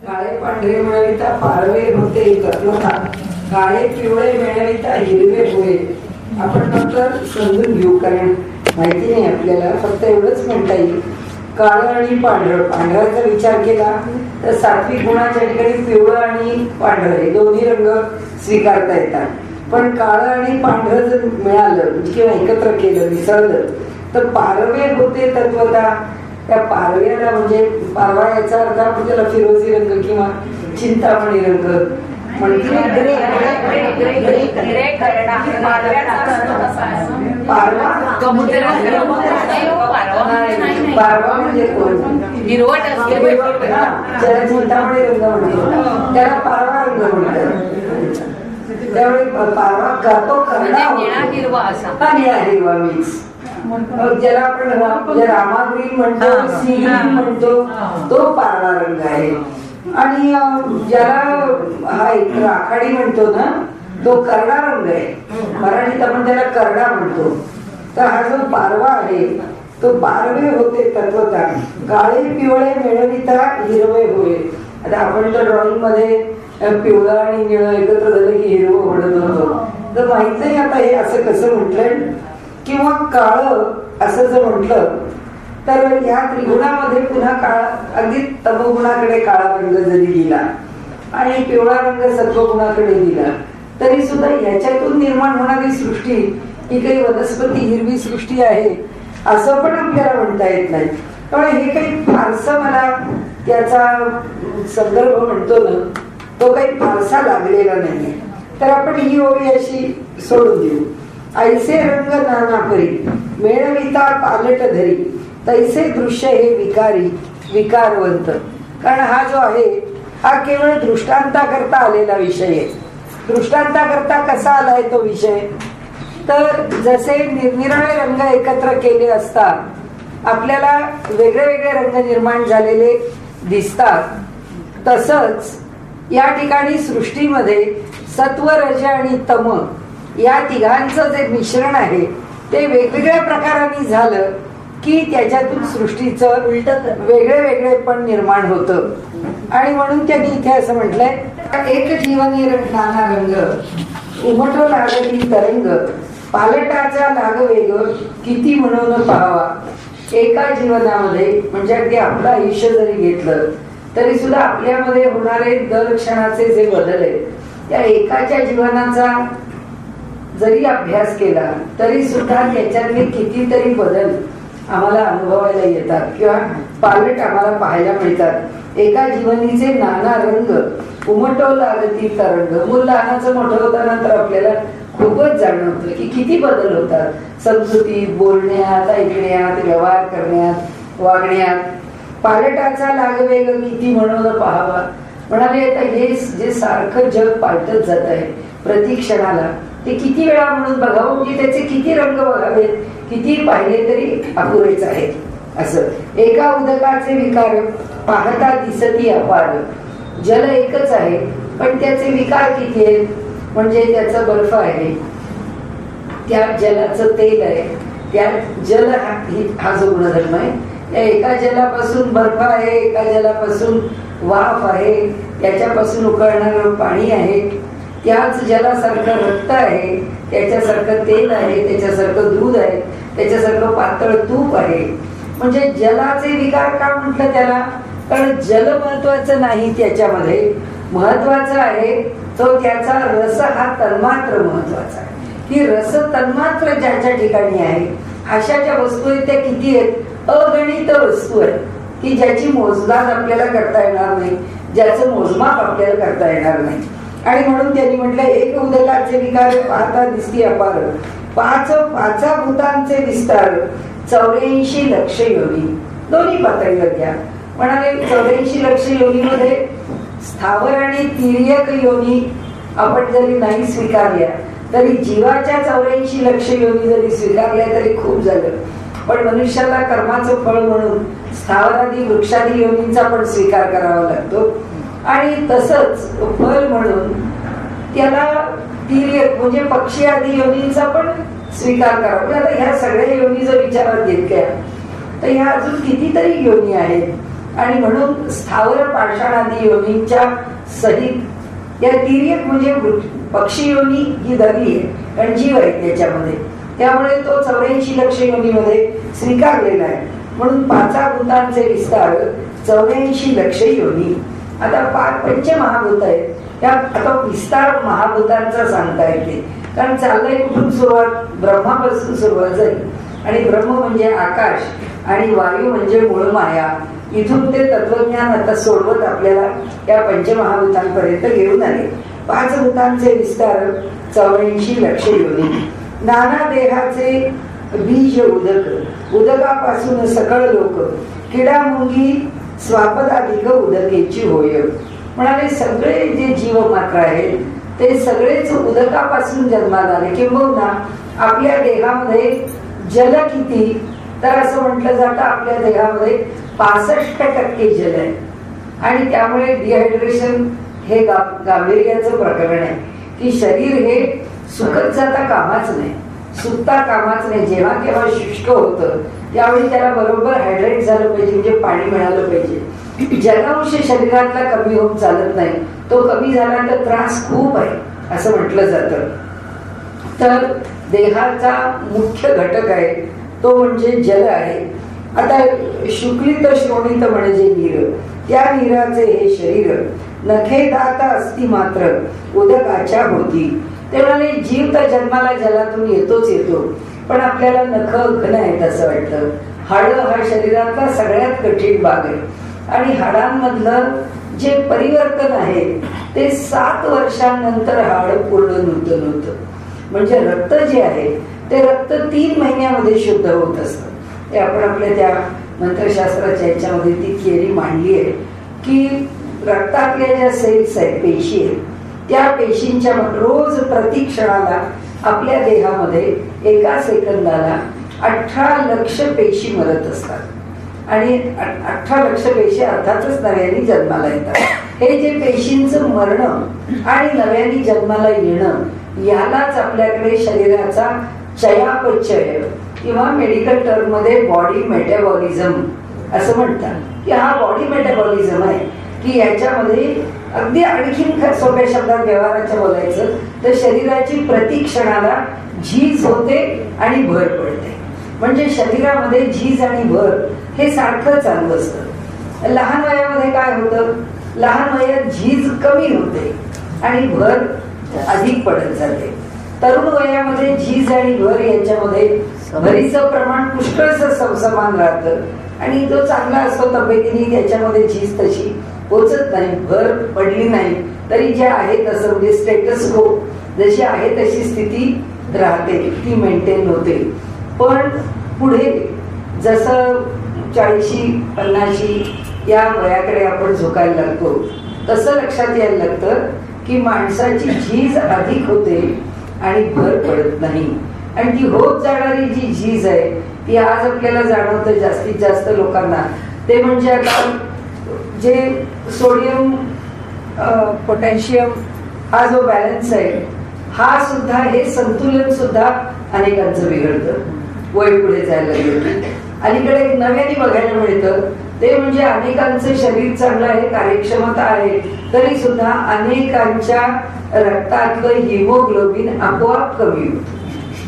काळे पांढरे मिळविता पारवे होते तत्वता, काळे पिवळे मिळविता हिरवे होय. आपण फक्त समजून घेऊ, कारण माहिती नाही आपल्याला, फक्त एवढंच म्हणता येईल. काळं आणि पांढरं, पांढऱ्याचा विचार केला तर सात्विक गुणाच्या ठिकाणी पिवळं आणि पांढरं हे दोन्ही रंग स्वीकारता येतात. पण काळं आणि पांढरं जर मिळालं किंवा एकत्र केलं, मिसळलं, तर पारवे होते तत्वता. त्या पारव्याला म्हणजे पारवा याचा अर्थ आपण त्याला फिरोजी रंग किंवा चिंतामणी रंग म्हणजे पारवा म्हणजे कोण? त्याला चिंतामणी रंग म्हणतो, त्याला पारवा रंग म्हणतात. त्यावेळी पारवा करतो हिरवा मिक्स, ज्याला आपण रामाग्री म्हणतो, सिंह म्हणतो, तो पारवा रंग आहे. आणि ज्याला हा एक राखाडी म्हणतो ना, तो करडा रंग आहे. मराठीत आपण त्याला करडा म्हणतो. तर हा जो पारवा आहे तो पारवे होते तत्वता, काळे पिवळे मिळविता हिरवे होय. आता आपण तर ड्रॉइंग मध्ये पिवळं आणि निळं एकत्र झालं की हिरवं म्हणत होतो. तर माहित नाही आता हे असं कसं म्हटलंय, किंवा काळं असं जर म्हटलं तर या त्रिगुणामध्ये पुन्हा काळा, अगदी तमगुणाकडे काळा रंग जरी दिला आणि पिवळा रंग सत्वगुणाकडे दिला, तरी सुद्धा याच्यातून निर्माण होणारी सृष्टी ही काही वनस्पती हिरवी सृष्टी आहे असं पण आपल्याला म्हणता येत नाही. त्यामुळे हे काही फारसं मला त्याचा संदर्भ म्हणतो ना, तो काही फारसा लागलेला नाही. तर आपण ही ओळी अशी सोडून देऊ. ऐसे रंग नाना परी मेळविता पालट धरी, तैसे दृश्य हे विकारी विकारवंत. कारण हा जो आहे हा केवळ दृष्टांता करता आलेला विषय आहे. दृष्टांता करता कसा आलाय तो विषय, तर जसे निरनिराळे रंग एकत्र केले असता आपल्याला वेगळे वेगळे रंग निर्माण झालेले दिसतात, तसंच या ठिकाणी सृष्टीमध्ये सत्व, रज आणि तम या तिघांचं जे मिश्रण आहे ते वेगवेगळ्या प्रकाराने झालं की त्याच्यातून सृष्टीचं वेगळे वेगळे पण निर्माण होतं. आणि म्हणून त्यांनी इथे असं म्हटलंय, एक जीवने नाना रंग उमटो लागली तरंग, पालटाचा लागवेग किती म्हणून पाहावा. एका जीवनामध्ये म्हणजे अगदी आपलं आयुष्य जरी घेतलं तरी सुद्धा आपल्यामध्ये होणारे दर क्षणाचे जे बदल आहेत, त्या एकाच्या जीवनाचा जरी अभ्यास केला तरी सुद्धा त्याच्यातले कितीतरी बदल आम्हाला अनुभवायला येतात किंवा पालट आम्हाला पाहायला मिळतात. एका जीवनीचे नाना रंग उमटो लागती तरंग. मूल लहानाचं मोठं होताना तर आपल्याला खूपच जाणवतं की किती बदल होतात समजुतीत, बोलण्यात, ऐकण्यात, व्यवहार करण्यात, वागण्यात. पालटाचा लागवेग किती म्हणून पाहावा. म्हणाले आता हे जे सारखं जग पालटत जात आहे प्रति क्षणाला, ते किती वेळा म्हणून बघावं की त्याचे किती रंग बघावेत, किती पाहिले तरी अपुरेच आहे. असं एका उदकाचे विकार पाहता दिसती अपार. जल एकच आहे पण त्याचे विकार किती आहेत. म्हणजे त्याचा बर्फ आहे, त्यात जलाचं तेल आहे, त्यात जल हा जो गुणधर्म आहे, त्या एका जलापासून बर्फ आहे, एका जलापासून वाफ आहे, त्याच्यापासून उकळणारं पाणी आहे, त्याच जलासारखं रक्त आहे, त्याच्यासारखं तेल आहे, त्याच्यासारखं दूध आहे, त्याच्यासारखं पातळ तूप आहे. म्हणजे जलाचे विकार का म्हटलं त्याला, कारण जल महत्वाचं नाही, त्याच्यामध्ये महत्वाचं आहे तो त्याचा रस हा तन्मात्र महत्वाचा आहे. ही रस तन्मात्र ज्याच्या ठिकाणी आहे अशा ज्या वस्तू आहेत त्या किती आहेत, अगणित वस्तू आहेत की ज्याची मोजदाद आपल्याला करता येणार नाही, ज्याचं मोजमाप आपल्याला करता येणार नाही. आणि म्हणून त्यांनी म्हटलं एक उदकाचे विकार पाहता दिसती अपार, पाचा भूतांचे विस्तार 84 लक्ष योनी. दोन्ही पातळीवर घ्या. म्हणाले 84 लक्ष योनीमध्ये स्थावर आणि तिर्यक योनी आपण जरी नाही स्वीकारल्या तरी जीवाच्या 84 लक्ष योनी जरी स्वीकारल्या तरी खूप झालं. पण मनुष्याला कर्माचं फळ म्हणून स्थावरादी वृक्षादी योनींचा पण स्वीकार करावा लागतो. आणि तसंच फल म्हणून त्याला तिर्यक म्हणजे पक्षी आदी योनींचा पण स्वीकार करावा. म्हणजे आता ह्या सगळ्या योनी जर विचारात घेतल्या तर ह्या अजून कितीतरी योनी आहेत आणि म्हणून स्थावर पाषाणादी योनींच्या सहित या तिर्यक म्हणजे पक्षी योनी ही धरली आहे, कारण जीव आहे त्याच्यामध्ये, त्यामुळे तो 84 लक्ष योनीमध्ये स्वीकारलेला आहे. म्हणून 5 भूतांचे विस्तार 84 लक्ष योनी. आता 5 पंचमहाभूत आहेत, त्या आता विस्तार महाभूतांचा सांगता येते, कारण चाललंय कुठून सुरुवात, ब्रह्मापासून सुरुवात झाली. आणि ब्रह्म म्हणजे आकाश आणि वायू म्हणजे मूळ माया. इथून ते तत्वज्ञान आता सोडवत आपल्याला या पंचमहाभूतांपर्यंत घेऊन आले. 5 भूतांचे विस्तार 84 लक्ष योनी. नाना देहाचे बीज उदक, उदकापासून सकळ लोक, किडा मुंगी स्वापदाधिक उदकेची होय. म्हणाले सगळे जे जीव मात्र आहेत ते सगळेच उदकापासून जन्माला आले. किंबहुना आपल्या देहामध्ये जल किती, तर असं म्हटलं जातं आपल्या देहामध्ये 65% जल आहे. आणि त्यामुळे डिहायड्रेशन हे गांभीर्याचं प्रकरण आहे की शरीर हे सुकत जाता कामाच नाही, सुकता कामाच नाही. जेव्हा केव्हा शुष्क होतं त्यावेळी त्याला बरोबर हायड्रेट झालं पाहिजे, म्हणजे पाणी मिळालं पाहिजे. जलांश शरीरातला कमी होऊन चालत नाही, तो कमी झाला तर त्रास खूप आहे असं म्हटलं जातं. तर देहाचा मुख्य घटक आहे तो म्हणजे जल आहे. आता शुक्लित श्रोणित म्हणजे नीर, त्या नीराचे हे शरीर नखे दात असती मात्र उदकाच्या होती. ते म्हणाले जीव तर जन्माला जलातून येतोच येतो, पण आपल्याला नख घन आहेत असं वाटतं. हाड हा शरीरातला सगळ्यात कठीण भाग आहे आणि हाडांमधलं जे परिवर्तन आहे ते 7 वर्षांनंतर हाड पूर्ण नूतन होतं. म्हणजे रक्त जे आहे ते रक्त 3 महिन्यामध्ये शुद्ध होत असतं. ते आपण आपल्या त्या मंत्रशास्त्राच्या याच्यामध्ये ती थिअरी मांडली आहे की रक्तातल्या ज्या सेल्स आहेत, पेशी आहेत, त्या पेशींच्या रोज प्रतिक्षणाला आपल्या देहामध्ये एका सेकंदाला 18 लक्ष पेशी मरत असतात आणि 18 लक्ष पेशी अर्थातच नव्याने जन्माला येतात. हे जे पेशींचं मरण आणि नव्याने जन्माला येणं यालाच आपल्याकडे शरीराचा चयापचय किंवा मेडिकल टर्म मध्ये बॉडी मेटाबॉलिझम असं म्हणतात की हा बॉडी मेटाबॉलिझम आहे की याच्यामध्ये अगदी आणखीन सोप्या शब्दात व्यवहाराच्या बोलायचं तर शरीराची प्रतिक्षणाला झीज होते आणि भर पडते. म्हणजे शरीरामध्ये झीज आणि भर हे सारखं चालू असतं. लहान वयामध्ये काय होतं, लहान वयात झीज कमी होते आणि भर अधिक पडत जाते. तरुण वयामध्ये झीज आणि भर यांच्यामध्ये भरीचं प्रमाण पुष्कळसं समान राहतं आणि तो चांगला असतो तब्येतीने, त्याच्यामध्ये झीज तशी पोचत नाही, भर पडली नाही तरी जे आहे तसं म्हणजे स्टेटस को जशी आहे तशी स्थिती राहते, ती मेंटेन होते. पण पुढे जसं 40-50 या वयाकडे आपण झुकायला लागतो तसं लक्षात यायला लागतं की माणसाची झीज अधिक होते आणि भर पडत नाही. आणि ती होत जाणारी जी झीज आहे ती आज आपल्याला जाणवतं जास्तीत जास्त लोकांना. ते म्हणजे आता जे सोडियम पोटॅशियम हा जो बॅलन्स आहे हा सुद्धा, हे संतुलन सुद्धा अनेकांचं बिघडतं वय पुढे जायला लागलं. अलीकडे एक नव्याने बघायला मिळतं ते म्हणजे अनेकांचं शरीर चांगलं आहे, कार्यक्षमता आहे, तरी सुद्धा अनेकांच्या रक्तातलं हिमोग्लोबिन आपोआप कमी होतं.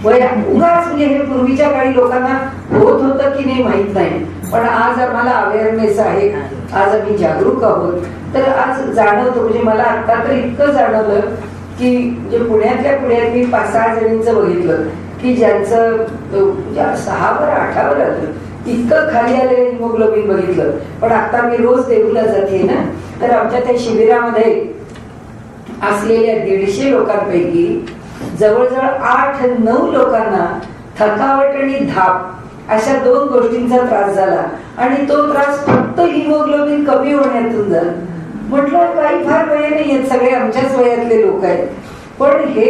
वय उगाच म्हणजे हे पूर्वीच्या काळी लोकांना होत होतं की नाही माहित नाही, पण आज आम्हाला अवेअरनेस आहे, आज आम्ही जागरूक आहोत. तर आज जाणवतो, म्हणजे मला आता तर इतकं जाणवलं की म्हणजे पुण्यात मी 5-6 जणींचं बघितलं की ज्यांचं 6वर 8वर आलं, इतकं खाली आलेलं हिमोग्लोबिन बघितलं. पण आता मी रोज देऊला जाते ना, तर आमच्या त्या शिबिरामध्ये असलेल्या 150 लोकांपैकी जवळजवळ 8-9 लोकांना थकावट आणि धाप अशा 2 गोष्टींचा त्रास झाला आणि तो त्रास फक्त हिमोग्लोबिन कमी होण्यातून झाला. म्हटलं काही फार वय नाही, सगळे आमच्याच वयातले लोक आहेत, पण हे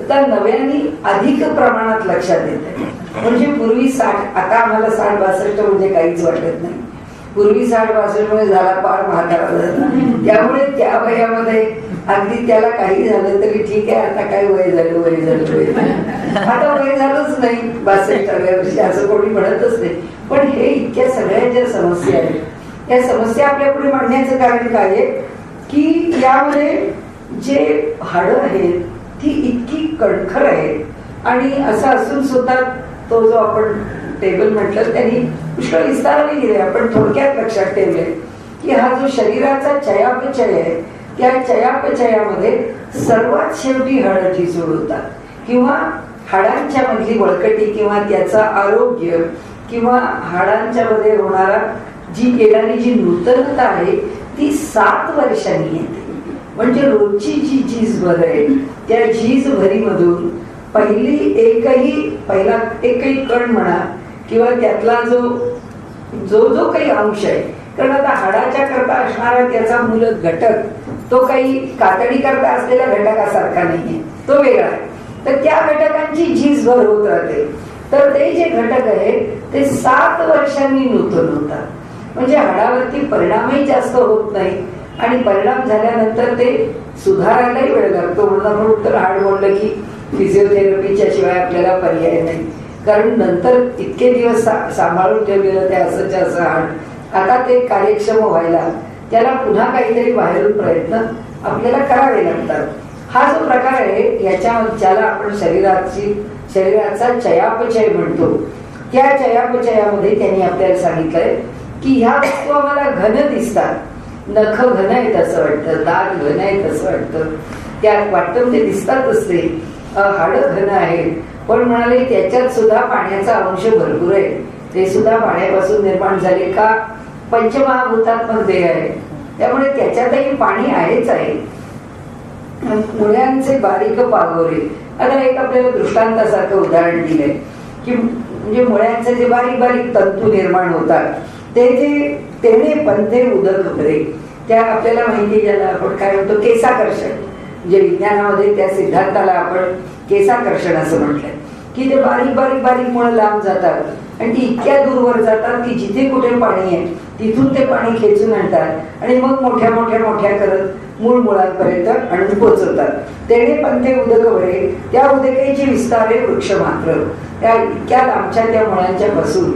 आता नव्याने अधिक प्रमाणात लक्षात येत आहे. म्हणजे पूर्वी 60, आता आम्हाला 60-62 म्हणजे काहीच वाटत नाही. पूर्वी 60-62 मध्ये झाला पार म्हातारा झाला, त्यामुळे त्या वयामध्ये अगदी त्याला काही झालं तरी ठीक आहे, आता काय वय झालं आता वय झालंच नाही 62व्या वर्षी असं कोणी म्हणतच नाही. पण हे इतक्या सगळ्या ज्या समस्या आहेत या समस्या आपल्या पुढे मांडण्याचं कारण काय आहे की यामध्ये जे हाडं आहेत ती इतकी कणखर आहेत आणि असं असून सुद्धा तो जो आपण टेबल म्हटलं त्यांनी पुष्कळ विस्ताराने दिले. आपण थोडक्यात लक्षात ठेवले की हा जो शरीराचा चयापचय आहे त्या चयापचयामध्ये सर्वात शेवटी हाडं ठिसूळ होतात किंवा हाडांच्या मधली बळकटी किंवा त्याचं आरोग्य किंवा हाडांच्या मध्ये होणारा जी येणारी जी नूतनता आहे ती 7 वर्षांनी येते. म्हणजे रोजची जी झीजभर आहे त्या झीजभरीमधून पहिला एकही कण म्हणा किंवा त्यातला जो काही अंश आहे, कारण आता हाडाच्या करता असणारा त्याचा मूलत घटक तो काही कातडी करता असलेल्या घटकासारखा नाहीये, तो वेगळा आहे. तर त्या घटकांची झीजभर होत राहते. तर ते जे घटक आहे ते 7 वर्षांनी नूतन होतात. म्हणजे हाडावरती परिणामही जास्त होत नाही आणि परिणाम झाल्यानंतर ते सुधारायलाही वेळ लागतो. म्हणून तर हाड बोललं की फिजिओथेरपीच्या शिवाय आपल्याला पर्याय नाही, कारण नंतर इतके दिवस सांभाळून ठेवलेलं ते असंच्या असं हाड आता ते कार्यक्षम व्हायला त्याला पुन्हा काहीतरी बाहेरून प्रयत्न आपल्याला करावे लागतात. हा जो प्रकार आहे याच्या ज्याला आपण शरीराचा चयापचय म्हणतो, त्या चयापचयामध्ये त्यांनी आपल्याला सांगितलंय की ह्या वस्तू आम्हाला घन दिसतात, नख घन आहेत असं वाटतं, दात घन आहेत असं वाटतं, त्या वाटतं म्हणजे दिसतातच ते, हाड घन आहेत, पण म्हणाले त्याच्यात सुद्धा पाण्याचा अंश भरपूर आहे. ते सुद्धा पाण्यापासून निर्माण झाले का पंचमहाभूतात्मक आहे, त्यामुळे त्याच्यातही पाणी आहेच आहे. मुळ्यांचे बारीक पागोरे, आता एक आपल्याला दृष्टांतासारखं उदाहरण दिलंय की म्हणजे मुळ्यांचे जे बारीक बारीक तंतू निर्माण होतात ते जे तेणे पंथे उदक भरे, त्या आपल्याला माहिती ज्याला आपण काय म्हणतो केसाकर्षण, म्हणजे विज्ञानामध्ये त्या सिद्धांताला आपण केसाकर्षण असं म्हटलंय की ते बारीक बारीक बारीक मुळं लांब जातात आणि ती इतक्या दूरवर जातात की जिथे कुठे पाणी आहे तिथून ते पाणी खेचून आणतात आणि मग मोठ्या मोठ्या मोठ्या करत मूळ मुळांपर्यंत आणून पोहोचवतात. तेणे पंथे उदक भरे, त्या उदकेची विस्तारे वृक्ष मात्र, त्या इतक्या लांबच्या त्या मुळांच्या पासून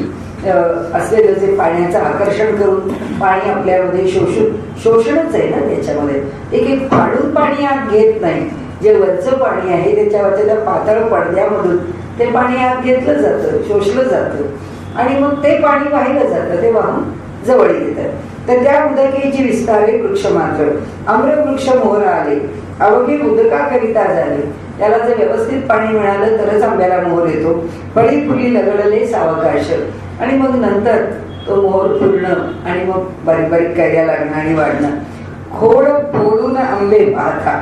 असलेलं जे पाण्याचं आकर्षण करून पाणी आपल्यामध्ये शोषणच आहे ना त्याच्यामध्ये, एक फाडून पाणी आत घेत नाही. जे वरचं पाणी आहे त्याच्यावरच्या त्या पातळ पडद्यामधून ते पाणी आत घेतलं जातं, शोषलं जातं आणि मग ते पाणी वाहिलं जातं, ते वाहून जवळ येतात. तर त्या उदकेची विस्तारे वृक्ष मात्र, आम्रवृक्ष मोहर आले, अवघे उदकाकरिता झाले. त्याला जर व्यवस्थित पाणी मिळालं तरच आंब्याला मोहर येतो. फळी फुली लगडले सावकाश, आणि मग नंतर तो मोहर फुलणं आणि मग बारीक बारीक कैऱ्या लागणं आणि वाढणं. खोड फोडून आंबे पाहता,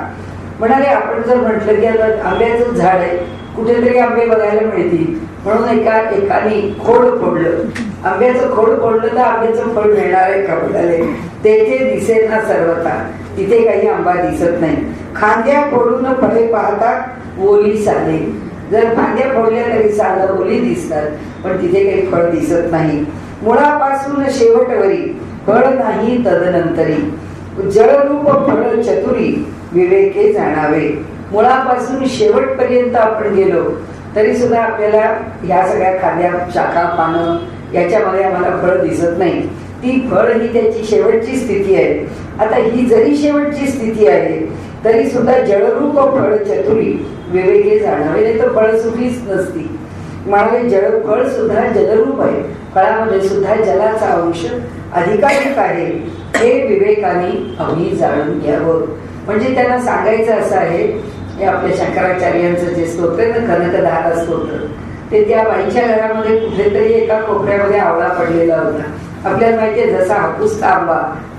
म्हणाले आपण जर म्हटलं की आता आंब्याचं झाड आहे, कुठेतरी आंबे बघायला मिळतील म्हणून एकाने खोड फोडलं, आंब्याचं खोड फोडलं तर आंब्याचं फळ मिळणार आहे का म्हणाले, तेथे दिसेल ना सर्वथा, तिथे काही आंबा दिसत नाही. खांद्या फोडून फळे पाहता ओली साले, जर फांद्या फोडल्या तरी सालं ओली दिसतात पण तिथे काही फळ दिसत नाही. मुळापासून शेवटवरी फळ नाही तदनंतरी, जळरूप फळ चतुरी विवेके जाणावे. मुळापासून शेवटपर्यंत आपण गेलो तरी सुद्धा आपल्याला ह्या सगळ्या खाद्या शाखा पानं याच्यामध्ये आम्हाला फळ दिसत नाही. ती फळ ही त्याची शेवटची स्थिती आहे. आता ही जरी शेवटची स्थिती आहे तरी सुद्धा जळरूप फळ चतुरी विवेके जाणावे, नाही तर फळ सुखीच नसती. म्हणजे फळ सुद्धा जलरूप आहे, फळामध्ये सुद्धा जलाचा अंश अधिकाधिक आहे, हे विवेकाने आम्ही जाणून घ्यावं. म्हणजे त्यांना सांगायचं असं आहे, हे आपल्या शंकराचार्यांचं जे स्तोत्र आहे ना, कनकधारा स्तोत्र, ते त्या बाईच्या घरामध्ये कुठेतरी एका कोपऱ्यामध्ये आवळा पडलेला होता. आपल्याला माहितीये जसा हापूसचा आंबा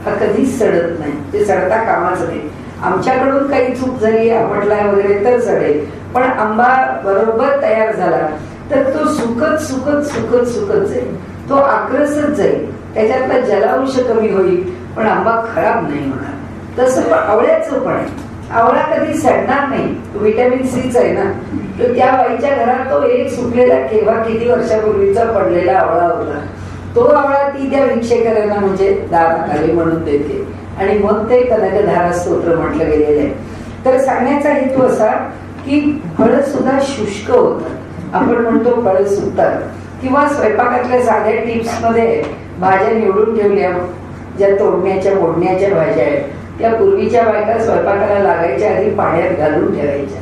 हा कधीच सडत नाही, ते सडता कामाच नाही. आमच्याकडून काही चूक झाली आपटला वगैरे तर सडेल, पण आंबा बरोबर तयार झाला तर तो सुकत सुकत सुकत सुकत जाईल, तो आक्रसत जाईल, त्याच्यातला जलांश कमी होईल पण आंबा खराब नाही होणार. तसं पण आवळ्याचं पण आहे, आवळा कधी सडणार नाही, व्हिटॅमिन सीच आहे ना. तर त्या बाईच्या घरात तो एक सुकलेला केव्हा किती वर्षापूर्वीचा पडलेला आवळा होता. तो आवळा ती त्या भिक्षेकरांना म्हणजे दारात आले म्हणून देते आणि मग ते कनकधारा स्तोत्र म्हटलं गेलेलं आहे. तर सांगण्याचा हेतू असा की फळं सुद्धा शुष्क होतात, आपण म्हणतो फळं सुकतात, किंवा स्वयंपाकातल्या साध्या टिप्स मध्ये भाज्या निवडून ठेवल्या ज्या तोडण्याच्या मोडण्याच्या भाज्या आहेत त्या पूर्वीच्या बायका स्वयंपाकाला लागायच्या आधी पाण्यात घालून ठेवायच्या.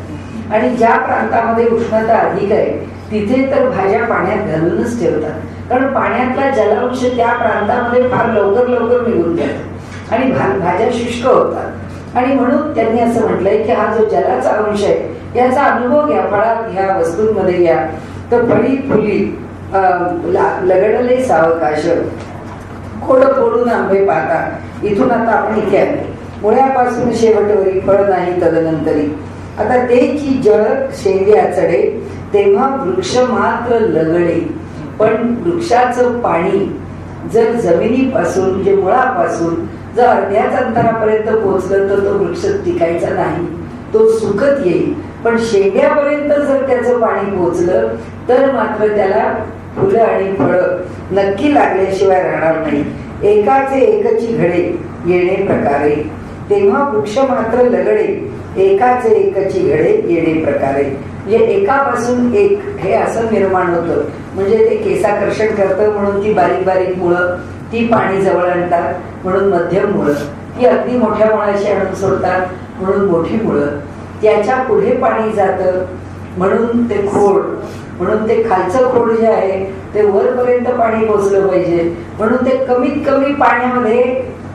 आणि ज्या प्रांतामध्ये उष्णता अधिक आहे तिथे तर भाज्या पाण्यात घालूनच ठेवतात, कारण पाण्यातला जलांश त्या प्रांतामध्ये फार लवकर लवकर निघून जातो आणि भाज्या शुष्क होतात. आणि म्हणून त्यांनी असं म्हटलंय की हा जो जलाचा अंश आहे याचा अनुभव घ्या, फळात घ्या, वस्तूंमध्ये घ्या. तर फळी फुली लगडले सावकाश, खोड फोडून आंबे पाता. इथून आता आपण इथे आले, मुळ्यापासून शेवटवरी फळ नाही तदनंतरी. आता ते की जळ शेंड्या चढे तेव्हा वृक्ष मात्र लगडे. पण वृक्षाचं पाणी जर जमिनीपासून म्हणजे मुळापासून जर अर्ध्याच अंतरापर्यंत पोहोचलं तर तो वृक्ष टिकायचा नाही, तो सुकत येईल. पण शेंड्यापर्यंत जर त्याचं पाणी पोहोचलं तर मात्र त्याला फुलं आणि फळं नक्की लागल्याशिवाय राहणार नाही. एकाचे एकची घडे येणे प्रकारे तेव्हा वृक्ष मात्र लगडे, एकाचे एकची घडे येणे प्रकारे. म्हणजे एकापासून एक हे असं निर्माण होतं, म्हणजे ते केसाकर्षण करतं म्हणून ती बारीक बारीक मुळं ती पाणी जवळ आणतात म्हणून मध्यम मुळं, ती अगदी मोठ्या मुळाशी आणून सोडतात म्हणून मोठी मुळं, त्याच्या पुढे पाणी जातं म्हणून ते खोड, म्हणून ते खालचं खोड जे आहे ते वरपर्यंत पाणी पोचलं पाहिजे म्हणून ते कमीत कमी पाण्यामध्ये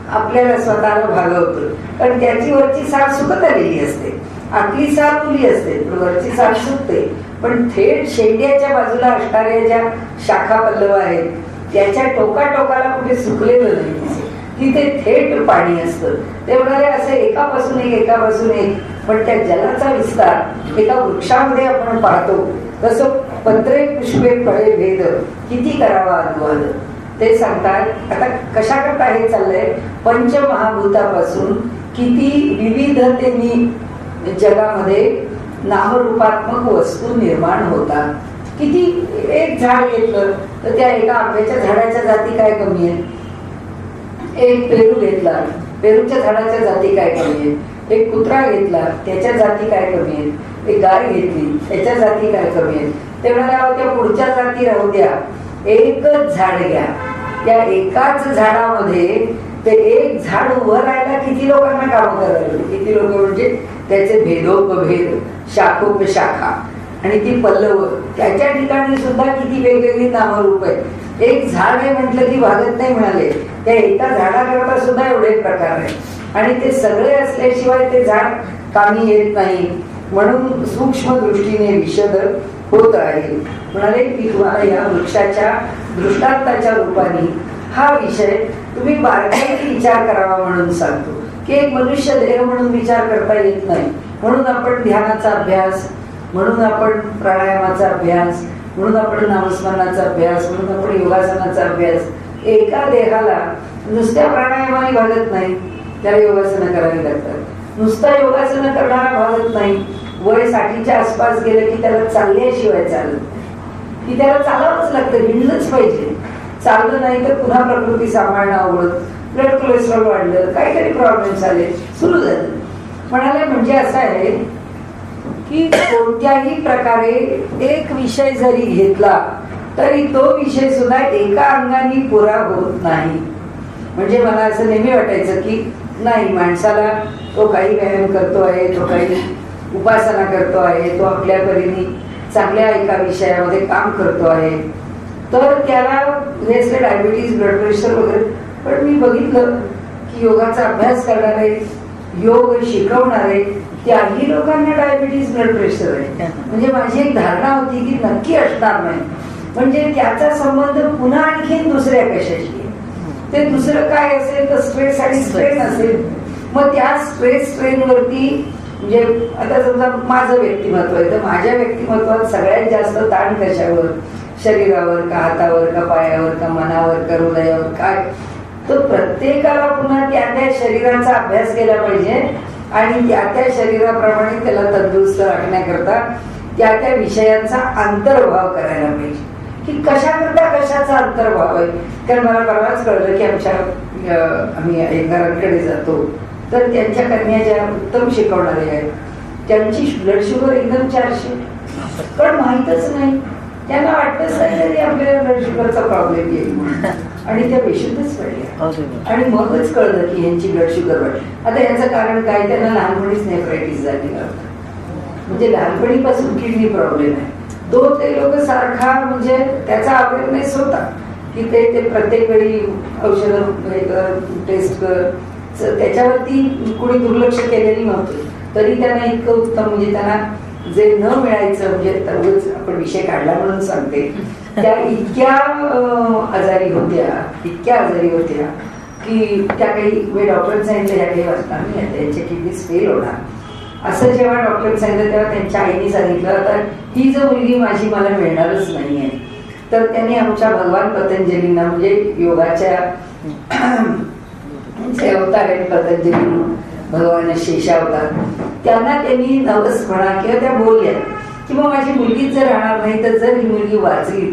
आपल्याला स्वतःला भागवतं. कारण त्याची वरची साल सुकत आलेली असते, आतली साल उली असते, वरची साल सुकते. पण थेट शेंड्याच्या बाजूला असणाऱ्या ज्या शाखा पल्लव आहेत त्याच्या टोकाटोकाला कुठे सुकलेलं नाही, तिथे थेट पाणी असतं. ते म्हणाले असं एकापासून एक एकापासून एक. पण त्या जलाचा विस्तार एका वृक्षामध्ये आपण पाहतो तसं पत्रे पुष्पे फळे भेद किती करावा अनुवाद ते सांगतात. आता कशा करता हे चाललंय, पंचमहाभूतापासून किती विविधतेने जगामध्ये नामरूपात्मक वस्तू निर्माण होतात. किती, एक झाड घेतलं तर त्या एका आंब्याच्या झाडाच्या जाती काय कमी आहेत, एक पेरू घेतला पेरूच्या झाडाच्या जाती काय कमी आहेत, एक कुत्रा घेतला त्याच्या जाती काय कमी आहेत, एक गाय घेतली त्याच्या जाती काय कमी आहेत. ते म्हणाले त्या पुढच्या जाती राहू द्या, एकच झाड घ्या. त्या एकाच झाडामध्ये ते एक झाड उभं राहायला किती लोकांना काम करायला, किती लोक म्हणजे त्याचे भेदोपभेद, शाखोपशाखा आणि ती पल्लव, त्याच्या ठिकाणी सुद्धा किती वेगवेगळी नामरूप आहेत. एक झाड आहे म्हटलं की भागत नाही म्हणाले, त्या एका झाडाकरता सुद्धा एवढे प्रकार आहेत आणि ते सगळे असल्याशिवाय ते झाड कामी येत नाही. म्हणून सूक्ष्म दृष्टीने विशद होत आहे. म्हणाले की तुम्हाला या वृक्षाच्या दृष्टांताच्या रूपाने हा विषय तुम्ही बारकाईने विचार करावा म्हणून सांगतो की एक मनुष्य देह म्हणून विचार करता येत नाही. म्हणून आपण ध्यानाचा अभ्यास, म्हणून आपण प्राणायामाचा अभ्यास, म्हणून आपण नामस्मरणाचा अभ्यास, म्हणून आपण योगासनाचा अभ्यास. एका देहाला नुसत्या प्राणायामाने भागत नाही, त्याला योगासनं करावी लागतात. नुसता योगासनं करणारा भागत नाही, वय 60च्या आसपास गेलं की त्याला चालल्याशिवाय चालत, की त्याला चालावंच लागतं, हिंडलंच पाहिजे. चाललं नाही तर पुन्हा प्रकृती सांभाळणं अवघड, ब्लड कोलेस्ट्रॉल वाढलं, काहीतरी प्रॉब्लेम्स आले, सुरू झालं. म्हणाले म्हणजे असं आहे की कोणत्याही प्रकारे एक विषय जरी घेतला तरी तो विषय सुद्धा एका अंगाने पुरा होत नाही. म्हणजे मला असं नेहमी वाटायचं की नाही, माणसाला तो काही व्यायाम करतो आहे, तो काही उपासना करतो आहे, तो आपल्या परीने चांगल्या एका विषयामध्ये काम करतो आहे तर त्याला हेच डायबिटीज, ब्लड प्रेशर वगैरे. पण मी बघितलं की योगाचा अभ्यास करणारे, योग शिकवणारे त्याही लोकांना डायबिटीज, ब्लड प्रेशर आहे. म्हणजे माझी एक धारणा होती की नक्की असणार नाही, म्हणजे त्याचा संबंध पुन्हा आणखीन दुसऱ्या कशाशी, ते दुसरं काय असेल तर स्ट्रेस आणि स्ट्रेन असेल. मग त्या स्ट्रेस स्ट्रेन वरती म्हणजे आता समजा माझं व्यक्तिमत्व आहे तर माझ्या व्यक्तिमत्वात सगळ्यात जास्त ताण कशावर, शरीरावर का, हातावर का, पायावर का, मनावर का, हृदयावर काय. तर प्रत्येकाला पुन्हा त्या त्या शरीराचा अभ्यास केला पाहिजे आणि त्या त्या शरीराप्रमाणे त्याला तंदुरुस्त राखण्याकरता त्या त्या विषयांचा अंतर्भाव करायला पाहिजे की कशाकरता कशाचा अंतर्भाव आहे. कारण मला परवाच कळलं की आम्ही एकरांकडे जातो तर त्यांच्या कन्या ज्या उत्तम शिकवणारे आहेत त्यांची ब्लड शुगर एकदम 400, पण माहीतच नाही, त्यांना वाटतच नाही तरी आपल्याला ब्लड शुगरचा प्रॉब्लेम येईल. आणि त्या बेशुद्धच पडल्या आणि मगच कळलं की यांची ब्लड शुगर वाढली. आता याचं कारण काय, त्यांना लहानपणीच नेफ्रायटिस झालेला होता, म्हणजे लहानपणीपासून किडनी प्रॉब्लेम आहे. तो ते लोक सारखा म्हणजे त्याचा अवेअरनेस होता की ते प्रत्येक वेळी औषधं टेस्ट कर, त्याच्यावरती कुणी दुर्लक्ष केलेली नव्हतं. तरी त्यांना इतकं उत्तम म्हणजे त्यांना जे न मिळायचं, म्हणजे तरच आपण विषय काढला म्हणून सांगते, त्या इतक्या आजारी होत्या की त्या काही डॉक्टर सांगितलं या काही वाचणार नाही, त्यांच्या किडनीज फेल होणार असं जेव्हा डॉक्टर सांगितलं तेव्हा त्यांच्या आईने सांगितलं आता ही जो मुलगी माझी मला मिळणारच नाहीये. तर त्यांनी आमच्या भगवान पतंजलींना, म्हणजे योगाच्या जे अवतार आहेत पतंजली, भगवान शेषावतार, त्यांना त्यांनी नवस म्हणा किंवा त्या बोलल्या की मग माझी मुलगीच जर राहणार नाही तर जर ही मुलगी वाचली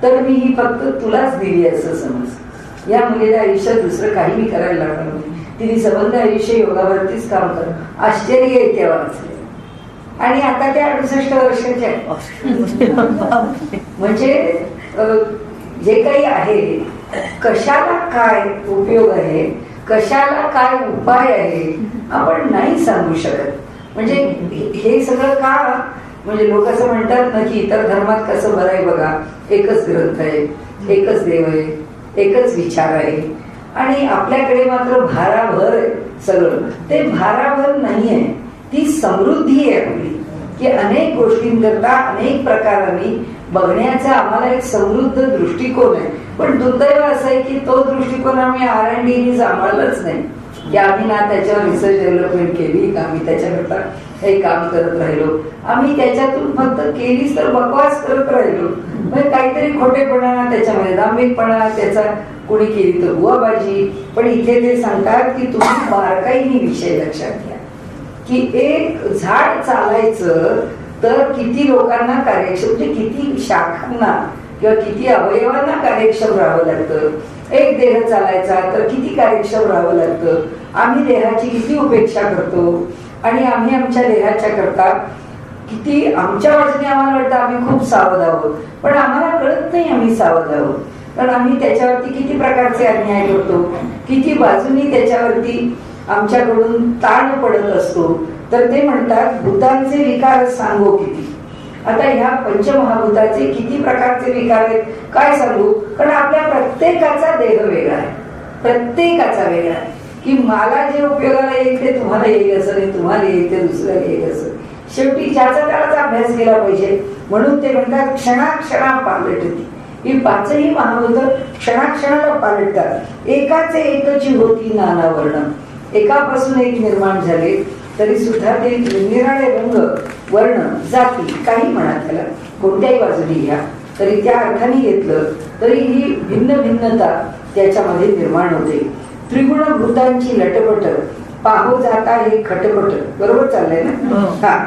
तर मी ही फक्त तुलाच दिली असं समज. या मुलीला आयुष्यात दुसरं काही मी करायला लागणार नाही. तिने संबंध आयुष्य योगावरतीच काम करत. आश्चर्य आहे तेव्हा वाचले. आणि आता त्या 68 वर्षाच्या म्हणजे जे काही आहे, कशाला काय उपयोग आहे, कशाला काय उपाय आहे आपण नाही सांगू शकत. म्हणजे हे सगळं का, म्हणजे लोक असं म्हणतात ना की इतर धर्मात कसं बरं आहे बघा, एकच ग्रंथ आहे, एकच देव आहे, एकच विचार आहे, आणि आपल्याकडे मात्र भाराभर आहे सगळं. ते भाराभर नाहीये, ती समृद्धी आहे आपली की अनेक गोष्टींकरता अनेक प्रकारांनी बघण्याचा आम्हाला एक समृद्ध दृष्टिकोन आहे. पण दुर्दैव असं आहे की तो दृष्टिकोन आम्ही R&D सांभाळलंच नाही की आम्ही ना त्याच्यावर रिसर्च डेव्हलपमेंट केली, आम्ही त्याच्याकरता हे काम करत राहिलो, आम्ही त्याच्यातून फक्त केलीच तर बकवास करत राहिलो. म्हणजे काहीतरी खोटेपणा त्याच्यामध्ये, दांभिकपणा त्याचा कोणी केली तर बुवाबाजी. पण इथे ते सांगतात की तुम्ही बारकाईने विषय लक्षात घ्या की एक झाड चालायचं तर किती लोकांना कार्यक्षम, म्हणजे किती शाखांना किंवा किती अवयवांना कार्यक्षम राहावं लागतं. एक देह चालायचा तर किती कार्यक्षम राहावं लागतं. आम्ही देहाची किती उपेक्षा करतो आणि आम्ही आमच्या देहाच्या करता किती आमच्या बाजूने आम्हाला वाटतं आम्ही खूप सावध आहोत, पण आम्हाला कळत नाही आम्ही सावध आहोत. कारण आम्ही त्याच्यावरती किती प्रकारचे अन्याय करतो, किती बाजूनी त्याच्यावरती आमच्याकडून ताण पडत असतो. तर ते म्हणतात भूतांचे विकार सांगो किती. आता ह्या पंचमहाभूताचे किती प्रकारचे विकार आहेत काय सांगू, कारण आपल्या प्रत्येकाचा देह वेगळा आहे, प्रत्येकाचा वेगळा आहे की मला जे उपयोगाला येईल ते तुम्हाला येईल असं नाही, तुम्हाला येईल ते दुसऱ्याला येईल असं. शेवटी ज्याचा त्यालाच अभ्यास केला पाहिजे. म्हणून ते म्हणतात क्षणाक्षणा पालटती. ही पाचही महाभूत क्षणाक्षणाला पालटतात. एकाचे एकची होती नाना वर्ण, एकापासून एक निर्माण झाले तरी सुद्धा ते निराळे रंग, वर्ण, जाती, काही म्हणा त्याला, कोणत्याही बाजूने घ्या तरी त्या अर्थाने घेतलं तरी ही भिन्न भिन्नता त्याच्यामध्ये निर्माण होते. त्रिगुण भूतांची लटपट पाहो जाता हे खटपट, बरोबर चाललंय ना. हा,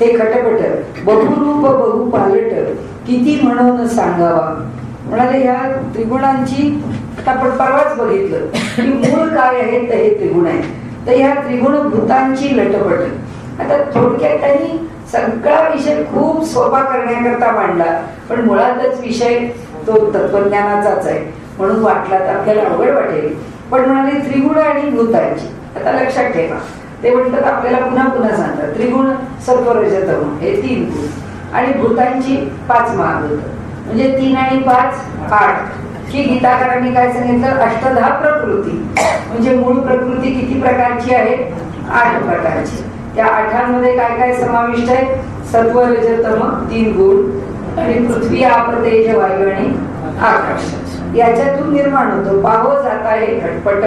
हे खटपट बहुरूप बहु पालट किती म्हणून सांगावा. म्हणाले या त्रिगुणांची, आपण परवाच बघितलं की मूळ काय आहे तर हे त्रिगुण आहे. तर या त्रिगुण भूतांची लटपट, आता थोडक्यात त्यांनी सगळा विषय खूप सोपा करण्याकरता मांडला, पण मुळातच विषय तो तत्वज्ञानाचाच आहे म्हणून वाटला तर आपल्याला अवघड वाटेल. पण म्हणाले त्रिगुण आणि भूतांची, आता लक्षात ठेवा ते म्हणतात आपल्याला पुन्हा पुन्हा सांगतात त्रिगुण सत्वरजतम हे 3 गुण आणि भूतांची 5 महाभूत, म्हणजे 3 आणि 5 8. की गीताकारांनी काय सांगितलं, अष्टधा प्रकृती, म्हणजे मूळ प्रकृती किती प्रकारची आहे, 8 प्रकारची. त्या 8मध्ये काय काय समाविष्ट आहे, सत्व रजतम 3 गुण आणि पृथ्वी आप तेज वायू आणि आकाश याच्यातून निर्माण होतो. पाहो जाता हे खटपट,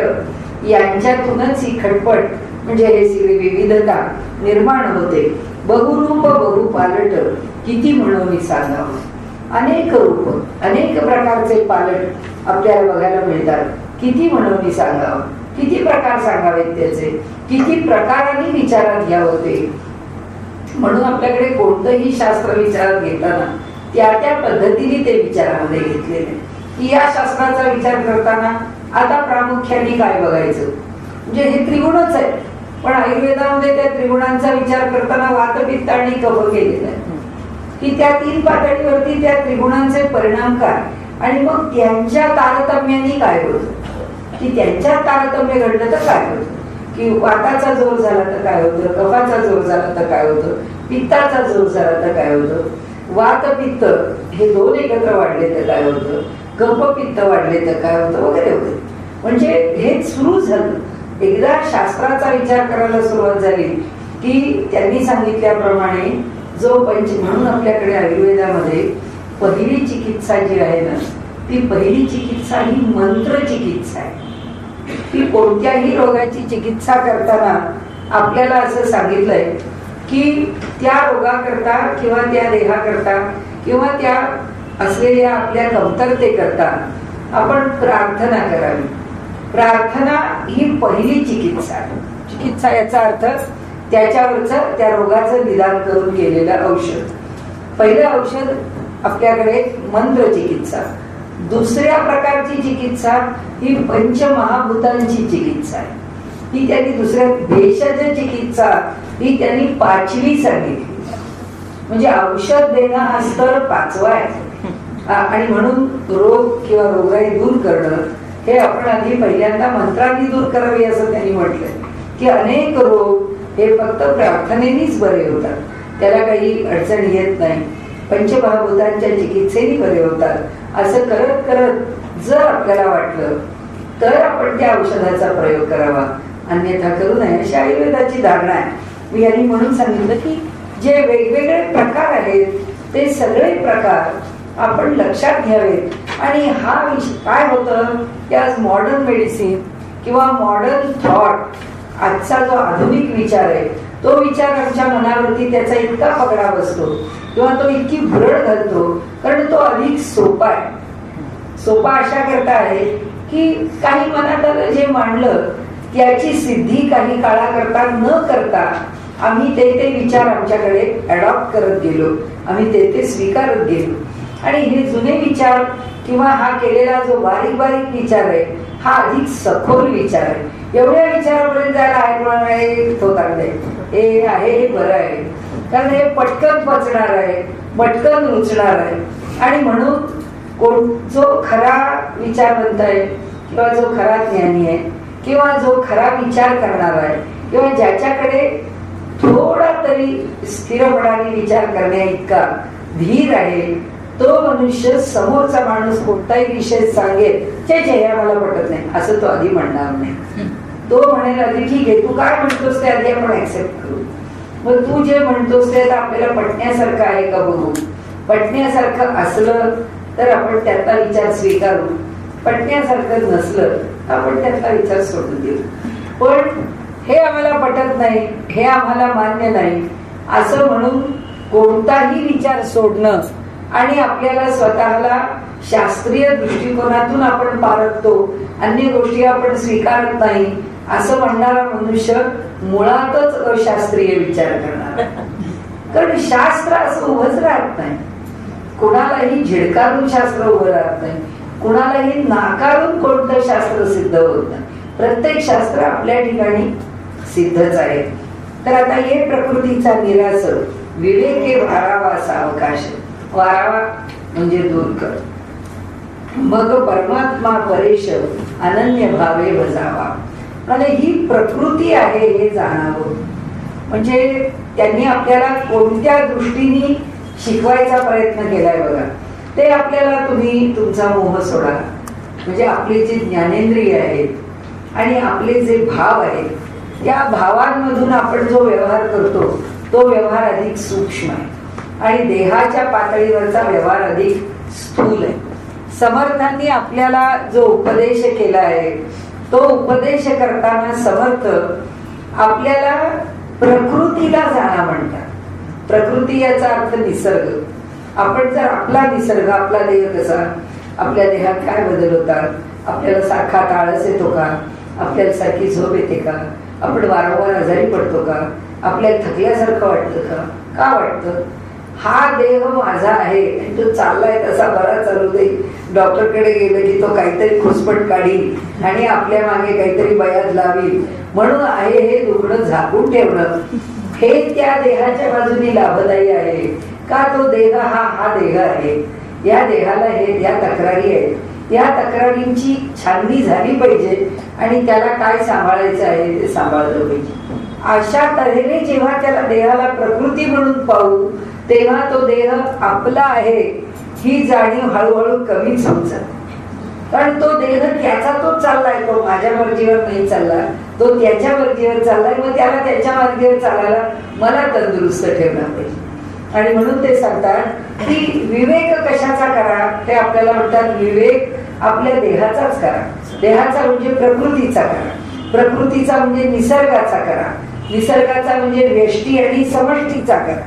यांच्यातूनच ही खटपट म्हणजे हे सगळी विविधता निर्माण होते. बहुरूप बहु पालट किती म्हणून सांगावं. अनेक रूप, अनेक प्रकारचे पालट आपल्याला बघायला मिळतात. किती म्हणून सांगावं, किती प्रकार सांगावेत त्याचे, किती प्रकारांनी विचारात घ्यावं ते. म्हणून आपल्याकडे कोणतंही शास्त्र विचारात घेताना त्या त्या पद्धतीने ते विचारामध्ये घेतलेले. या शास्त्राचा विचार करताना आता प्रामुख्याने काय बघायचं, म्हणजे हे त्रिगुणच आहे, पण आयुर्वेदामध्ये त्या त्रिगुणांचा विचार करताना वात पित्त आणि कफ केलेला आहे की त्या 3 पातळीवरती त्या त्रिगुणांचे परिणाम काय आणि मग त्यांच्या तारतम्याने काय होतं, की त्यांच्या तारतम्य घडलं तर काय होतं, की वाताचा जोर झाला तर काय होतं, कफाचा जोर झाला तर काय होतं, पित्ताचा जोर झाला तर काय होतं, वात पित्त हे दोन एकत्र वाढले तर काय होतं, कफ पित्त वाढले तर काय होतं वगैरे वगैरे. म्हणजे हे सुरू झालं. एकदा शास्त्राचा विचार करायला सुरुवात झाली की त्यांनी सांगितल्याप्रमाणे जो म्हणून आपल्याकडे आयुर्वेदामध्ये पहिली चिकित्सा जी आहे ना, ती पहिली चिकित्सा ही मंत्र चिकित्सा आहे. ती कोणत्याही रोगाची चिकित्सा करताना आपल्याला असं सांगितलंय की त्या रोगाकरता किंवा त्या देहाकरता किंवा त्या असलेल्या आपल्या कमतरतेकरता आपण प्रार्थना करावी. प्रार्थना ही पहिली चिकित्सा आहे. चिकित्सा याचा अर्थ त्याच्यावरचं त्या रोगाचं निदान करून केलेलं औषध. पहिलं औषध आपल्याकडे मंत्र चिकित्सा. दुसऱ्या प्रकारची चिकित्सा ही पंचमहाभूतांची चिकित्सा आहे. ही त्यांनी दुसऱ्या भेषज चिकित्सा ही त्यांनी 5वी सांगितली. म्हणजे औषध देणं हा स्तर 5वा आहे. आणि म्हणून रोग किंवा रोगराई दूर करणं हे आपण आधी पहिल्यांदा मंत्रांनी दूर करावी असं त्यांनी म्हटलंय, की अनेक रोग हे फक्त प्रार्थनेनेच बरे होतात, त्याला काही अडचण येत नाही, पंचमहाभूतांच्या चिकित्सेने बरे होतात. असं करत करत जर आपल्याला वाटलं तर आपण त्या औषधाचा प्रयोग करावा, अन्यथा करू नये अशी आयुर्वेदाची धारणा आहे. मी यांनी म्हणून सांगितलं की जे वेगवेगळे प्रकार आहेत ते सगळे प्रकार आपण लक्षात घ्यावेत. आणि हा काय होतं की आज मॉडर्न मेडिसिन किंवा मॉडर्न थॉट आजचा जो आधुनिक विचार आहे तो विचार आमच्या मनावरती त्याचा इतका पगडा बसतो किंवा तो इतकी भरड घालतो कारण तो अधिक सोपा आहे. सोपा अशा करता आहे की काही मनात आलं जे मांडलं त्याची सिद्धी काही काळाकरता न करता आम्ही ते विचार आमच्याकडे अडॉप्ट करत गेलो, आम्ही ते स्वीकारत गेलो. आणि हे जुने विचार किंवा हा केलेला जो बारीक बारीक विचार आहे हा अधिक सखोल विचार आहे. एवढ्या विचारापर्यंत जायला आहे तो चांगले हे आहे हे बरं आहे, कारण हे पटकन पचणार आहे, पटकन रुचणार आहे. आणि म्हणून जो खरा विचारवंत आहे किंवा जो खरा ज्ञानी आहे किंवा जो खरा विचार करणारा आहे किंवा ज्याच्याकडे थोडा तरी स्थिरपणाने विचार करण्या इतका धीर आहे तो मनुष्य समोरचा माणूस कोणताही विषय सांगेल जे मला पटत नाही असं तो आधी म्हणणार नाही. तो म्हणेल आधी ठीक आहे तू काय म्हणतोस ते आधी आपण ऍक्सेप्ट करू, मग तू जे म्हणतोस ते आपल्याला पटण्यासारखं आहे का बघू. पटण्यासारखं असलं तर आपण त्याचा विचार स्वीकारू, पटण्यासारखं नसलं तर आपण त्याचा विचार सोडून देऊ. पण हे आम्हाला पटत नाही, हे आम्हाला मान्य नाही असं म्हणून कोणताही विचार सोडणं आणि आपल्याला स्वतःला शास्त्रीय दृष्टिकोनातून आपण पारखतो, अन्य गोष्टी आपण स्वीकारत नाही असं म्हणणारा मनुष्य मुळातच अशास्त्रीय विचार करणार. कारण शास्त्र असं उभंच राहत नाही, कुणालाही झिडकारून शास्त्र उभं राहत नाही, कुणालाही नाकारून कोणतं शास्त्र सिद्ध होत नाही. प्रत्येक शास्त्र आपल्या ठिकाणी सिद्धच आहे. तर आता हे प्रकृतीचा निरास विवेके वारावा सावकाश. वारावा म्हणजे दूर कर, मग परमात्मा परेश अनन्य भावे भजावा. आणि ही प्रकृती आहे हे जाणावं. म्हणजे त्यांनी आपल्याला कोणत्या दृष्टीने शिकवायचा प्रयत्न केलाय बघा. ते आपल्याला तुम्ही तुमचा मोह सोडा, म्हणजे आपले जे ज्ञानेंद्रिय आहेत आणि आपले जे भाव आहेत या भावांमधून आपण जो व्यवहार करतो तो व्यवहार अधिक सूक्ष्म आहे आणि देहाच्या पातळीवरचा व्यवहार अधिक स्थूल आहे. समर्थांनी आपल्याला जो उपदेश केला आहे तो उपदेश करताना समर्थ आपल्याला प्रकृतीला जाणं म्हणतात. प्रकृती याचा अर्थ निसर्ग. आपण जर आपला निसर्ग, आपला देह कसा, आपल्या देहात काय बदल होतात, आपल्याला सारखा आळस येतो का, आपल्याला सारखी झोप येते का, आपण वारंवार आजारी पडतो का, आपल्याला थकल्यासारखं वाटतं का वाटतं. हा देह माझा आहे आणि तो चाललाय तसा बरा चालू दे. डॉक्टरकडे गेलं की तो काहीतरी खुसपट काढील आणि आपल्या मागे काहीतरी बयात लावील म्हणून आहे हे दुखणं झाकून ठेवणं हे त्या देहाच्या बाजूने लाभदायी आहे का. तो देह हा देह आहे या देहाला या तक्रारी आहेत, या तक्रारींची छाननी झाली पाहिजे आणि त्याला काय सांभाळायचं आहे ते सांभाळलं पाहिजे. अशा तऱ्हेने जेव्हा त्याला देहाला प्रकृती म्हणून पाहू तेव्हा तो देह आपला आहे ही जाणीव हळूहळू कमीच होत जाते. कारण तो देह त्याचा तो चाललाय, तो माझ्या मर्जीवर नाही चालला, तो त्याच्या मर्जीवर चाललाय. मग त्याला त्याच्या मार्गावर चालायला मला तंदुरुस्त ठेवला पाहिजे. आणि म्हणून ते सांगतात की विवेक कशाचा करा, ते आपल्याला म्हणतात विवेक आपल्या देहाचाच करा. देहाचा म्हणजे प्रकृतीचा करा, प्रकृतीचा म्हणजे निसर्गाचा करा, निसर्गाचा म्हणजे व्यष्टी आणि समष्टीचा करा.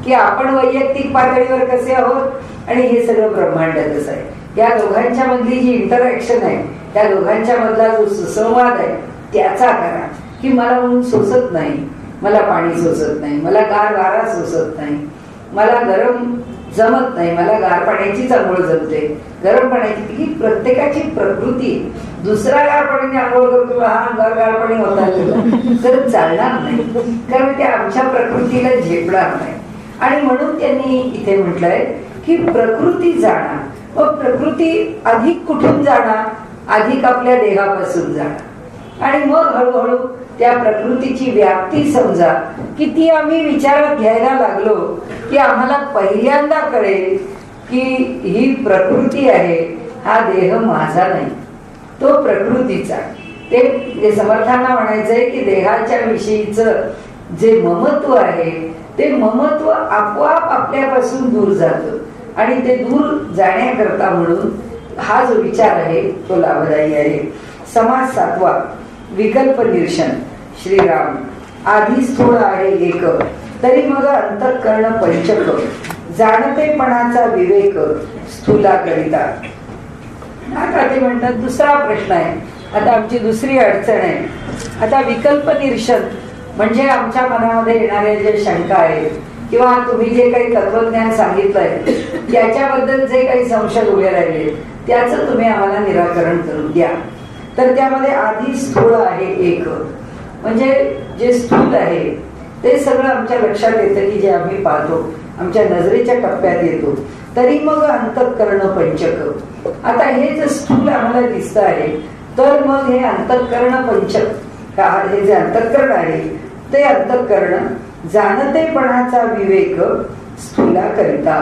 की आपण वैयक्तिक पातळीवर कसे आहोत आणि हे सगळं ब्रह्मांड कसं आहे, या दोघांच्या मधली जी इंटरॅक्शन आहे, त्या दोघांच्या मधला जो सुसंवाद आहे त्याचा करा. की मला ऊन सोसत नाही, मला पाणी सोसत नाही, मला गार वारा सोसत नाही, मला गरम जमत नाही, मला गार पाण्याचीच आंघोळ जमते, गरम पाण्याची. ही प्रत्येकाची प्रकृती. दुसरा गार पाण्याने आंघोळ करतो, हा गार पाणी होता तर चालणार नाही, कारण ते आमच्या प्रकृतीला झेपणार नाही. आणि म्हणून त्यांनी इथे म्हटलंय की प्रकृती जाणा. मग प्रकृती अधिक कुठून जाणार, अधिक आपल्या देहापासून जाणार. आणि मग हळूहळू त्या प्रकृतीची व्याप्ती समजा की ती आम्ही विचारात घ्यायला लागलो की आम्हाला पहिल्यांदा कळेल की ही प्रकृती आहे, हा देह माझा नाही, तो प्रकृतीचा. ते समर्थांना म्हणायचंय की देहाच्या विषयीचं जे ममत्व आहे ते ममत्व आपोआप आपल्यापासून दूर जातं. आणि ते दूर जाण्याकरता म्हणून हा जो विचार आहे तो लाभदायी आहे. समास 7वा विकल्प निरशन. श्रीराम आधी स्थूळ आहे एक, तरी मग अंतःकरण पंचक, जाणतेपणाचा विवेक स्थूला करिता. आता ते म्हणतात दुसरा प्रश्न आहे, आता आमची दुसरी अडचण आहे. आता विकल्प निरशन म्हणजे आमच्या मनामध्ये येणाऱ्या ज्या शंका आहेत किंवा तुम्ही जे काही तत्वज्ञान सांगितलंय त्याच्याबद्दल जे काही संशय उभे राहिले त्याचं तुम्ही आम्हाला निराकरण करून द्या. तर त्यामध्ये आधी स्थूळ आहे एक, म्हणजे जे स्थूल आहे ते सगळं आमच्या लक्षात येतं की जे आम्ही पाहतो आमच्या नजरेच्या टप्प्यात येतो. तरी मग अंतःकरण पंचक. आता हे जे स्थूल आम्हाला दिसत आहे तर मग हे अंतःकरण पंचक, हे जे अंतःकरण आहे ते अंतःकरण जाणतेपणाचा विवेक स्थूला करिता.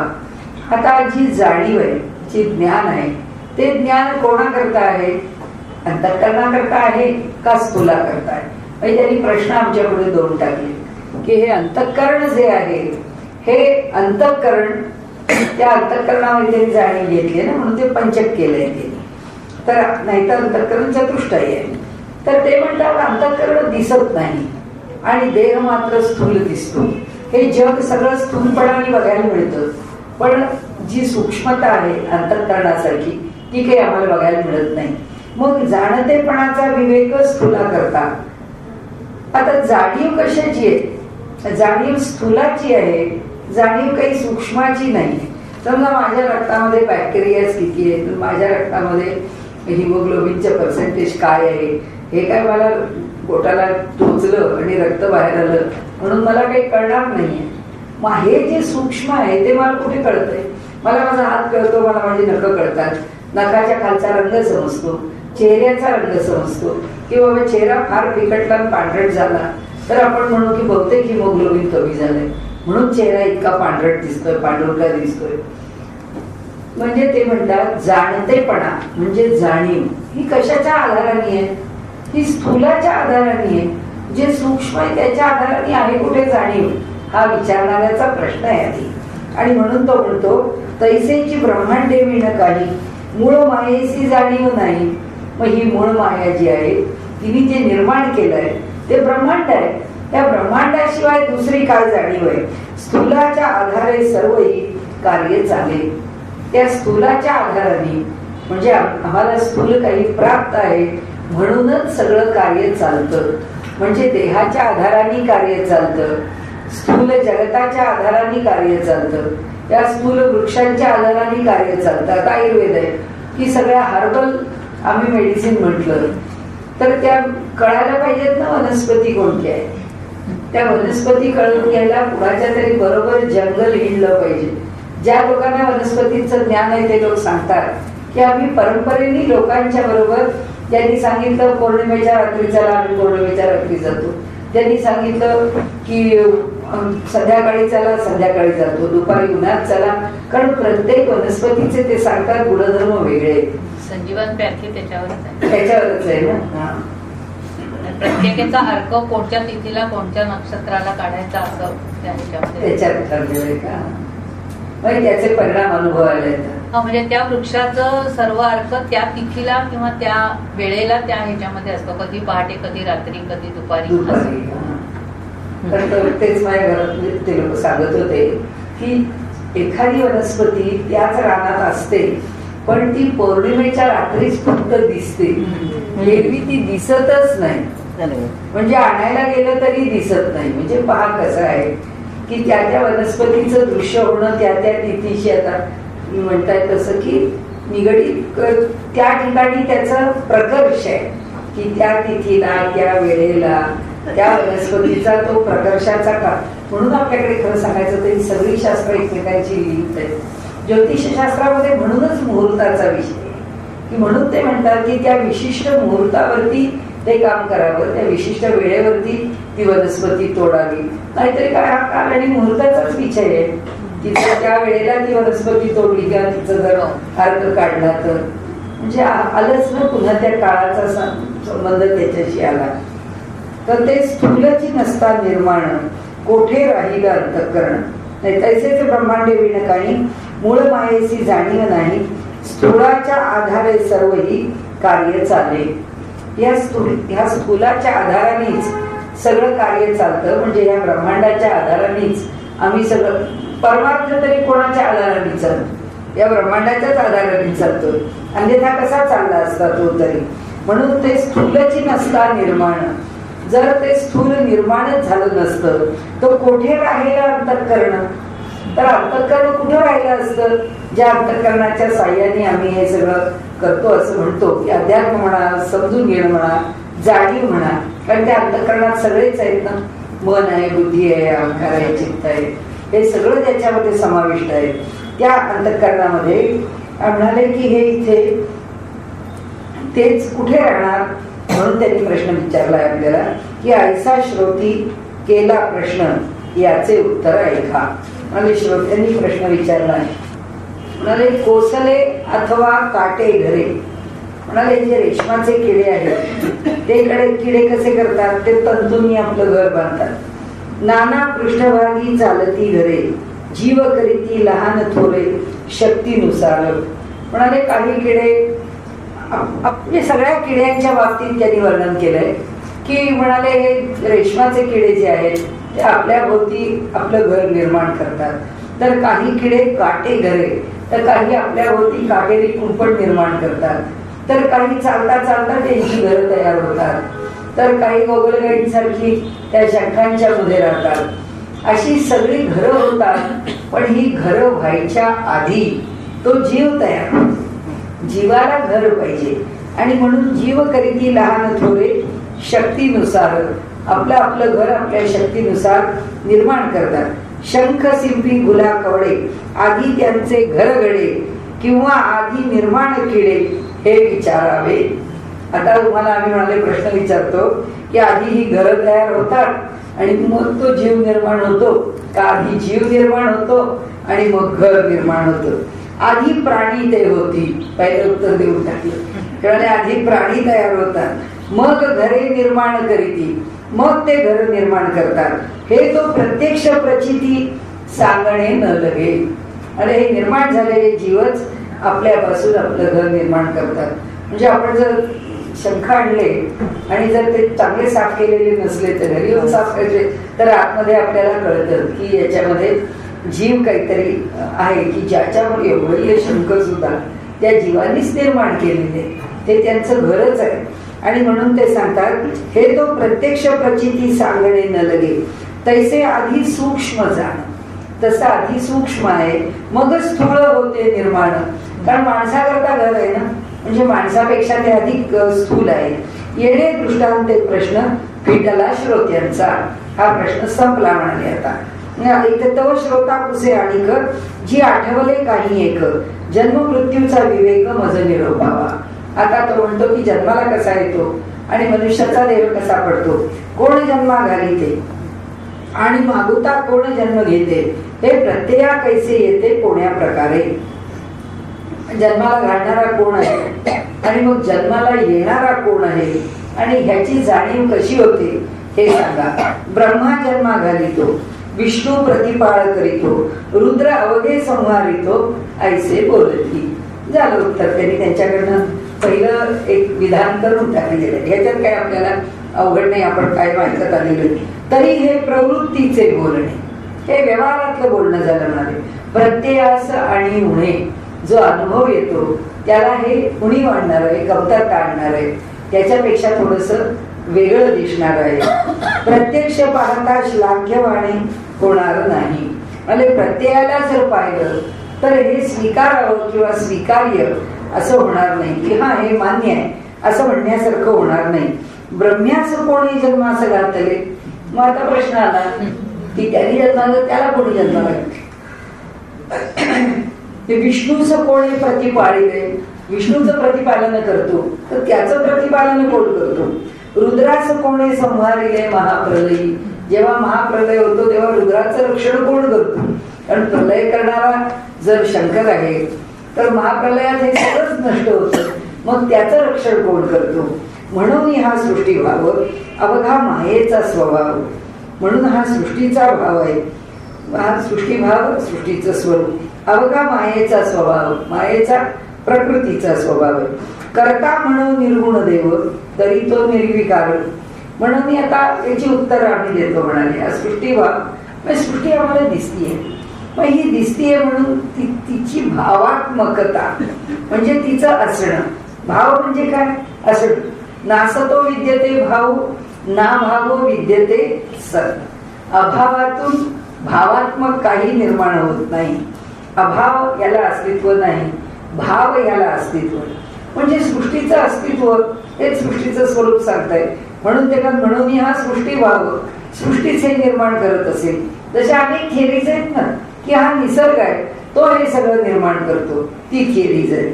आता जी जाणीव आहे, जी ज्ञान आहे ते ज्ञान कोणाकरता आहे, अंतःकरणाकरता आहे का स्थूला करता आहे. म्हणजे त्यांनी प्रश्न आमच्यापुढे दोन टाकले की हे अंतःकरण जे आहे हे अंतःकरण, त्या अंतःकरणामध्ये त्यांनी जाणीव घेतली ना म्हणून ते पंचक केलंय त्यांनी. तर नाहीतर अंतःकरण चतुष्टय आहे. तर ते म्हणतात अंतःकरण दिसत नाही आणि देह मात्र स्थूल दिसतो. हे जग सगळं स्थूलपणाने बघायला मिळतं, पण जी सूक्ष्मता आहे अंतःकरणासारखी ती काही आम्हाला बघायला मिळत नाही. मग जाणतेपणाचा विवेक स्थूला करता. आता जाणीव कशाची आहे, जाणीव स्थूलाची आहे, जाणीव काही सूक्ष्माची नाही. समजा माझ्या रक्तामध्ये बॅक्टेरिया किती आहे, माझ्या रक्तामध्ये हिमोग्लोबिनचं पर्सेंटेज काय आहे हे काय मला पोटाला टोचलं आणि रक्त बाहेर आलं म्हणून मला काही कळणार नाहीये. मग हे जे सूक्ष्म आहे ते मला कुठे कळतंय, मला माझा हात कळतो, मला माझी नखं कळतात, नखाच्या खालचा रंग समजतो, चेहऱ्याचा रंग समजतो, किंवा बाबा चेहरा फार फिकटला आणि पांढरट झाला तर आपण म्हणू की बहुतेक हिमोग्लोबिन कमी झालंय म्हणून चेहरा इतका पांढरट दिसतोय, पांढरका दिसतोय. म्हणजे ते म्हणतात जाणतेपणा म्हणजे जाणीव ही कशाच्या आधाराने आहे, ही स्थूलाच्या आधाराने आहे. जे सूक्ष्म आहे त्याच्या आधाराने आहे कुठे जाणीव, हा विचारणाऱ्याचा प्रश्न आहे आधी. आणि म्हणून तो म्हणतो तैसेची ब्रह्मांडे विण काही, मूळ मायेची जाणीव नाही. मग ही मूळ माया जी आहे तिने जे निर्माण केलंय ते ब्रह्मांड आहे, त्या ब्रह्मांडाशिवाय दुसरी काय जाणीव आहे. स्थूलाच्या आधारे सर्व ही कार्य चाले. त्या स्थूलाच्या आधाराने म्हणजे आम्हाला स्थूल काही प्राप्त आहे म्हणूनच सगळं कार्य चालतं. म्हणजे देहाच्या आधाराने कार्य चालतं, स्थूल जगताच्या आधाराने कार्य चालतं, त्या स्थूल वृक्षांच्या आधाराने कार्य चालतं. आता आयुर्वेद आहे की सगळ्या हर्बल आम्ही मेडिसिन म्हटलं तर त्या कळायला पाहिजेत ना वनस्पती कोणत्या आहे. त्या वनस्पती कळून घ्यायला कुणाच्या तरी बरोबर जंगल हिंडलं पाहिजे, ज्या लोकांना वनस्पतीचं ज्ञान आहे ते लोक सांगतात की आम्ही परंपरेने लोकांच्या बरोबर, त्यांनी सांगितलं पौर्णिमेच्या रात्री चला, आम्ही पौर्णिमेच्या रात्री जातो. त्यांनी सांगितलं की संध्याकाळी चला, संध्याकाळी जातो. दुपारी उन्हात चला, कारण प्रत्येक वनस्पतीचे ते सांगतात गुणधर्म वेगळे. संजीवन पॅथी त्याच्यावरच आहे ना. प्रत्येकाचा अर्क कोणत्या तिथीला कोणत्या नक्षत्राला काढायचा असं त्याच्यात ठरलेलं आहे का, त्याचे परिणाम अनुभवायला येतात. म्हणजे त्या वृक्षाचं सर्व अर्क त्या तिथीला किंवा त्या वेळेला त्या ह्याच्यामध्ये असतो, कधी पहाटे, कधी रात्री, कधी दुपारी. तेच माझ्या घरात ते लोक सांगत होते की एखादी वनस्पती त्याच रानात असते पण ती पौर्णिमेच्या रात्रीच फक्त दिसते, एरवी ती दिसतच नाही. म्हणजे आणायला गेलं तरी दिसत नाही. म्हणजे पहा कसं आहे की त्या वनस्पतीचं दृश्य होणं त्या तिथीशी, आता म्हणताय तसं की निगडीत त्या ठिकाणी त्याचं प्रकर्ष आहे की त्या तिथीला, त्या वेळेला त्या वनस्पतीचा तो प्रकर्षाचा काळ. म्हणून आपल्याकडे खरं सांगायचं तरी सगळी शास्त्र एकमेकांची लिहित आहेत. ज्योतिषशास्त्रामध्ये म्हणूनच मुहूर्ताचा विषय की म्हणून ते म्हणतात की त्या विशिष्ट मुहूर्तावरती ते काम करावं, त्या विशिष्ट वेळेवरती ती वनस्पती तोडावी. नाहीतरी काय हा काल आणि मुहूर्ताचाच विषय आहे की त्या वेळेला ती वनस्पती तोडली किंवा तिचं जर अर्क काढला तर म्हणजे आलंच ना पुन्हा त्या काळाचा संबंध त्याच्याशी आला. तर ते स्थूलची नसता निर्माण, कोठे राहिलं अंतःकरण. नाही तैसेच ब्रह्मांडे विण काही, मूळ मायेची जाणीव नाही, स्थूळाच्या आधारे सर्व ही कार्य चाले. ह्या स्थूलाच्या आधारानेच सगळं कार्य चालतं. म्हणजे या ब्रह्मांडाच्या आधारानेच आम्ही सगळं, परमार्थ तरी कोणाच्या आधाराने चालतो, या ब्रह्मांडाच्याच आधाराने चालतो, अन्यथा कसा चालला असता तो तरी. म्हणून ते स्थूलची नसता निर्माण, जर ते स्थूल निर्माणच झालं नसतं तर कोठे राहिलं अंतःकरण. तर अंतःकरण कुठं राहिलं असतं, ज्या अंतःकरणाच्या साह्याने आम्ही हे सगळं करतो असं म्हणतो की अध्यात्म म्हणा, समजून घेणं म्हणा, जाणीव म्हणा. कारण त्या अंतःकरणात सगळेच आहेत ना, मन आहे, बुद्धी आहे, अहंकार आहे, चित्त आहे, हे सगळं त्याच्यामध्ये समाविष्ट आहे. त्या अंतःकरणामध्ये म्हणाले की हे इथे तेच कुठे राहणार. म्हणून त्यांनी प्रश्न विचारलाय आपल्याला की ऐसा श्रोती केला प्रश्न, याचे उत्तर ऐका. म्हणजे श्रोत्यांनी प्रश्न विचारला आहे. म्हणाले कोसले अथवा काटे घरे. म्हणाले जे रेशमाचे किडे आहेत ते किडे कसे करतात, ते तंतूंनी आपलं घर बांधतात. नाना पृष्ठभागी चालती घरे, जीव करीती लहान थोरे, शक्तीनुसार. म्हणाले काही किडे, म्हणजे सगळ्या किड्यांच्या बाबतीत त्यांनी वर्णन केलंय की म्हणाले हे रेशमाचे किडे जे आहेत ते आपल्या भोवती आपलं घर निर्माण करतात. तर काही किडे काटे घरे, तर काही आपल्या भोवती काटेरी कुंपण निर्माण करतात. तर काही चालता चालता त्यांची घरं तयार होतात. तर काही गोगलगाईंसारखी त्या शंखांच्या मध्ये राहतात. अशी सगळी घरं होतात. पण ही घरं व्हायच्या आधी तो जीव तयार होतो. जीवाला घर पाहिजे आणि म्हणून जीव करीती लहान थोरे, शक्तीनुसार आपलं आपलं घर आपल्या शक्तीनुसार निर्माण करतात. शंख शिंपी गुला कवडे, आधी त्यांचे घर गडे किंवा आधी निर्माण किडे, हे विचारावे. आता तुम्हाला आम्ही म्हणाले प्रश्न विचारतो की आधी ही घरं तयार होतात आणि मग तो जीव निर्माण होतो का, आधी जीव निर्माण होतो आणि मग घर निर्माण होतं. आधी प्राणी ते होती, पहिलं उत्तर देऊन टाकलं. आधी प्राणी तयार होतात, मग घरे निर्माण करीती, मग ते घर निर्माण करतात. हे तो प्रत्यक्ष प्रचिती सांगणे न लगे. अरे हे निर्माण झालेले जीवच आपल्यापासून आपलं घर निर्माण करतात. म्हणजे आपण जर शंख आणले आणि जर ते चांगले साफ केलेले नसले तर घरी येऊन साफ करायचे तर आतमध्ये आपल्याला कळतं की याच्यामध्ये जीव काहीतरी आहे की ज्याच्यामुळे एवढं हे शंख सुद्धा त्या जीवानीच निर्माण केलेले, ते त्यांचं घरच आहे. आणि म्हणून ते सांगतात हे तो प्रत्यक्ष प्रचिती सांगणे न लगे, तैसे आधी सूक्ष्म जाण. तसं आधी सूक्ष्म आहे मग स्थूळ होते निर्माण. कारण माणसाकरता घर आहे ना, म्हणजे माणसापेक्षा ते अधिक स्थूल आहे. येणे दृष्टांते प्रश्न फिटला श्रोत्यांचा. हा प्रश्न संपला म्हणाले. आता इथे तव श्रोता कुसे आणिक जी आठवले काही एक जन्म मृत्यूचा विवेक मज निरोपावा. आता तो म्हणतो की जन्माला कसा येतो आणि मनुष्याचा देह कसा पडतो, कोण जन्मा घालिते आणि मागुता कोण जन्म घेते, हे प्रत्यया कैसे येते कोण्या प्रकारे. जन्माला घालणारा कोण आहे आणि मग जन्माला येणारा कोण आहे आणि ह्याची जाणीव कशी होते हे सांगा. ब्रह्मा जन्मा घालितो, विष्णू प्रतिपाळ करीतो, रुद्र अवघे संहारितो, ऐसे बोलती. झालं उत्तर. त्यांनी त्यांच्याकडनं पहिलं एक विधान करून टाकलेलं आहे. ह्याच्यात काय आपल्याला अवघड नाही, आपण काय माहिती आलेलं. तरी हे प्रवृत्तीचे बोलणे, हे व्यवहारातलं बोलणं झालं म्हणाले. प्रत्ययास आणि उणे जो अनुभव येतो त्याला हे उणीव आणणार आहे, कमतरता आणणार आहे, त्याच्यापेक्षा थोडस वेगळं दिसणार आहे. प्रत्यक्ष पाहता श्लाघ्यवाणी होणार नाही. म्हणजे प्रत्ययाला जर पाहिलं तर हे स्वीकारावं किंवा स्वीकार्य असं होणार नाही की हा हे मान्य आहे असं म्हणण्यासारखं होणार नाही. ब्रह्म्यास कोणी जन्मास घातले. मग आता प्रश्न आला की त्यांनी जन्माला त्याला कोणी जन्माला घातले. विष्णूच कोणी प्रतिपाळिले, विष्णूचं प्रतिपालन करतो तर त्याचं प्रतिपालन कोण करतो. रुद्रास कोणी संहारिले महाप्रलयी, जेव्हा महाप्रलय होतो तेव्हा रुद्राचं रक्षण कोण करतो. कारण प्रलय करणारा जर शंकर आहे तर महाप्रलयात हे सगळंच नष्ट होतं, मग त्याचं रक्षण कोण करतो. म्हणून हा सृष्टीभाव अवघा मायेचा स्वभाव, म्हणून हा सृष्टीचा भाव आहे. हा सृष्टीभाव सृष्टीचं स्वरूप, अवघा मायेचा स्वभाव, मायेचा प्रकृतीचा स्वभाव आहे. कर्ता म्हणून निर्गुण देव तरी तो निर्विकार. म्हणून आता याची उत्तर आम्ही देतो म्हणाले. हा सृष्टीभाव सृष्टी आम्हाला दिसतीये, मग ही दिसतीये म्हणून तिची भावात्मकता म्हणजे तिचं असणं. भाव म्हणजे काय असणं. नासतो विद्यते भाव ना भावो विद्यते सत. अभावातून भावात्मक काही निर्माण होत नाही. अभाव याला अस्तित्व नाही, भाव याला अस्तित्व. म्हणजे सृष्टीचं अस्तित्व हे सृष्टीचं स्वरूप सांगताय. म्हणून त्याला म्हणून हा सृष्टीभाव सृष्टीच हे निर्माण करत असेल. जसे अनेक थिअरीज आहेत ना की हा निसर्ग आहे तो हे सगळं निर्माण करतो, ती थिअरी झाली.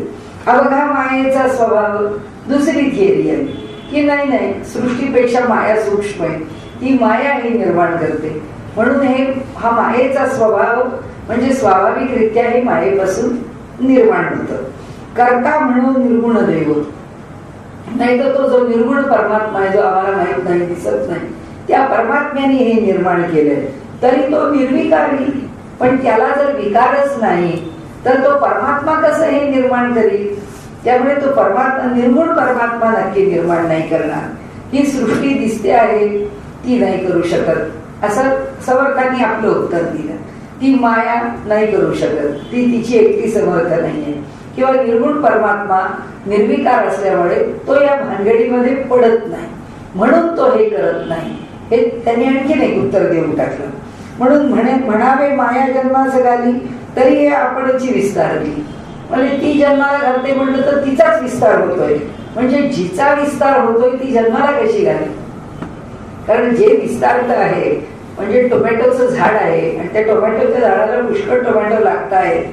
अवघा मायेचा स्वभाव दुसरी थिअरी आहे की नाही नाही सृष्टीपेक्षा माया सूक्ष्म आहे, ती माया ही निर्माण करते. म्हणून हे हा मायेचा स्वभाव म्हणजे स्वाभाविकरित्या हे मायेपासून निर्माण होतं. कर्ता म्हणून निर्गुण देव, नाही तर तो जो निर्गुण परमात्मा आहे जो आम्हाला माहित नाही दिसत नाही त्या परमात्म्याने हे निर्माण केलंय. तरी तो निर्विकारी, पण त्याला जर विकारच नाही तर तो परमात्मा कसं हे निर्माण करील. त्यामुळे तो परमात्मा निर्गुण परमात्मा नक्की निर्माण नाही करणार. ही सृष्टी दिसते आहे ती नाही करू शकत असं समर्थांनी आपलं उत्तर दिलं. ती माया नाही करू शकत, ती तिची एकटी समर्थ नाहीये. किंवा निर्गुण परमात्मा निर्विकार असल्यामुळे तो या भानगडीमध्ये पडत नाही, म्हणून तो हे करत नाही. हे त्यांनी आणखीन एक उत्तर देऊन टाकलं. म्हणून म्हणावे माया जन्मास घाली तरी हे आपणची विस्तारली. म्हणजे ती जन्माला घालते म्हटलं तर तिचाच विस्तार होतोय. म्हणजे जिचा विस्तार होतोय ती जन्माला कशी घाली. कारण जे विस्तारत आहे म्हणजे टोमॅटोचं झाड आहे आणि त्या टोमॅटोच्या झाडाला पुष्कळ टोमॅटो लागत आहेत,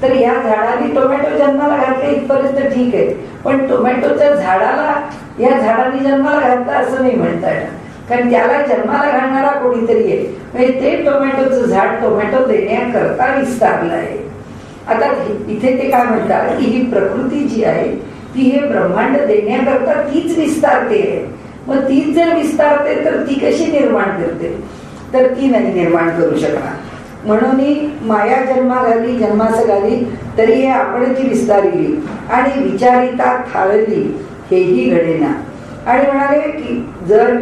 तर या झाडाने टोमॅटो जन्माला घातले इथपर्यंत ठीक आहे. पण टोमॅटोच्या झाडाला या झाडाने जन्माला घातला असं नाही म्हणता येणार, कारण त्याला जन्माला घालणारा कोणीतरी आहे. म्हणजे ते टोमॅटोचं झाड टोमॅटो देण्याकरता विस्तारलं आहे. आता इथे ते काय म्हणतात की ही प्रकृती जी आहे ती हे ब्रह्मांड देण्याकरता तीच विस्तारते आहे. मग तीच जर विस्तारते तर ती कशी निर्माण करते, तर ती नाही निर्माण करू शकणार. म्हणून माया जन्मास घाली तरी हे आपणची विस्तारली आणि विचारिता थाळली हेही घडेना. आणि म्हणाले की जर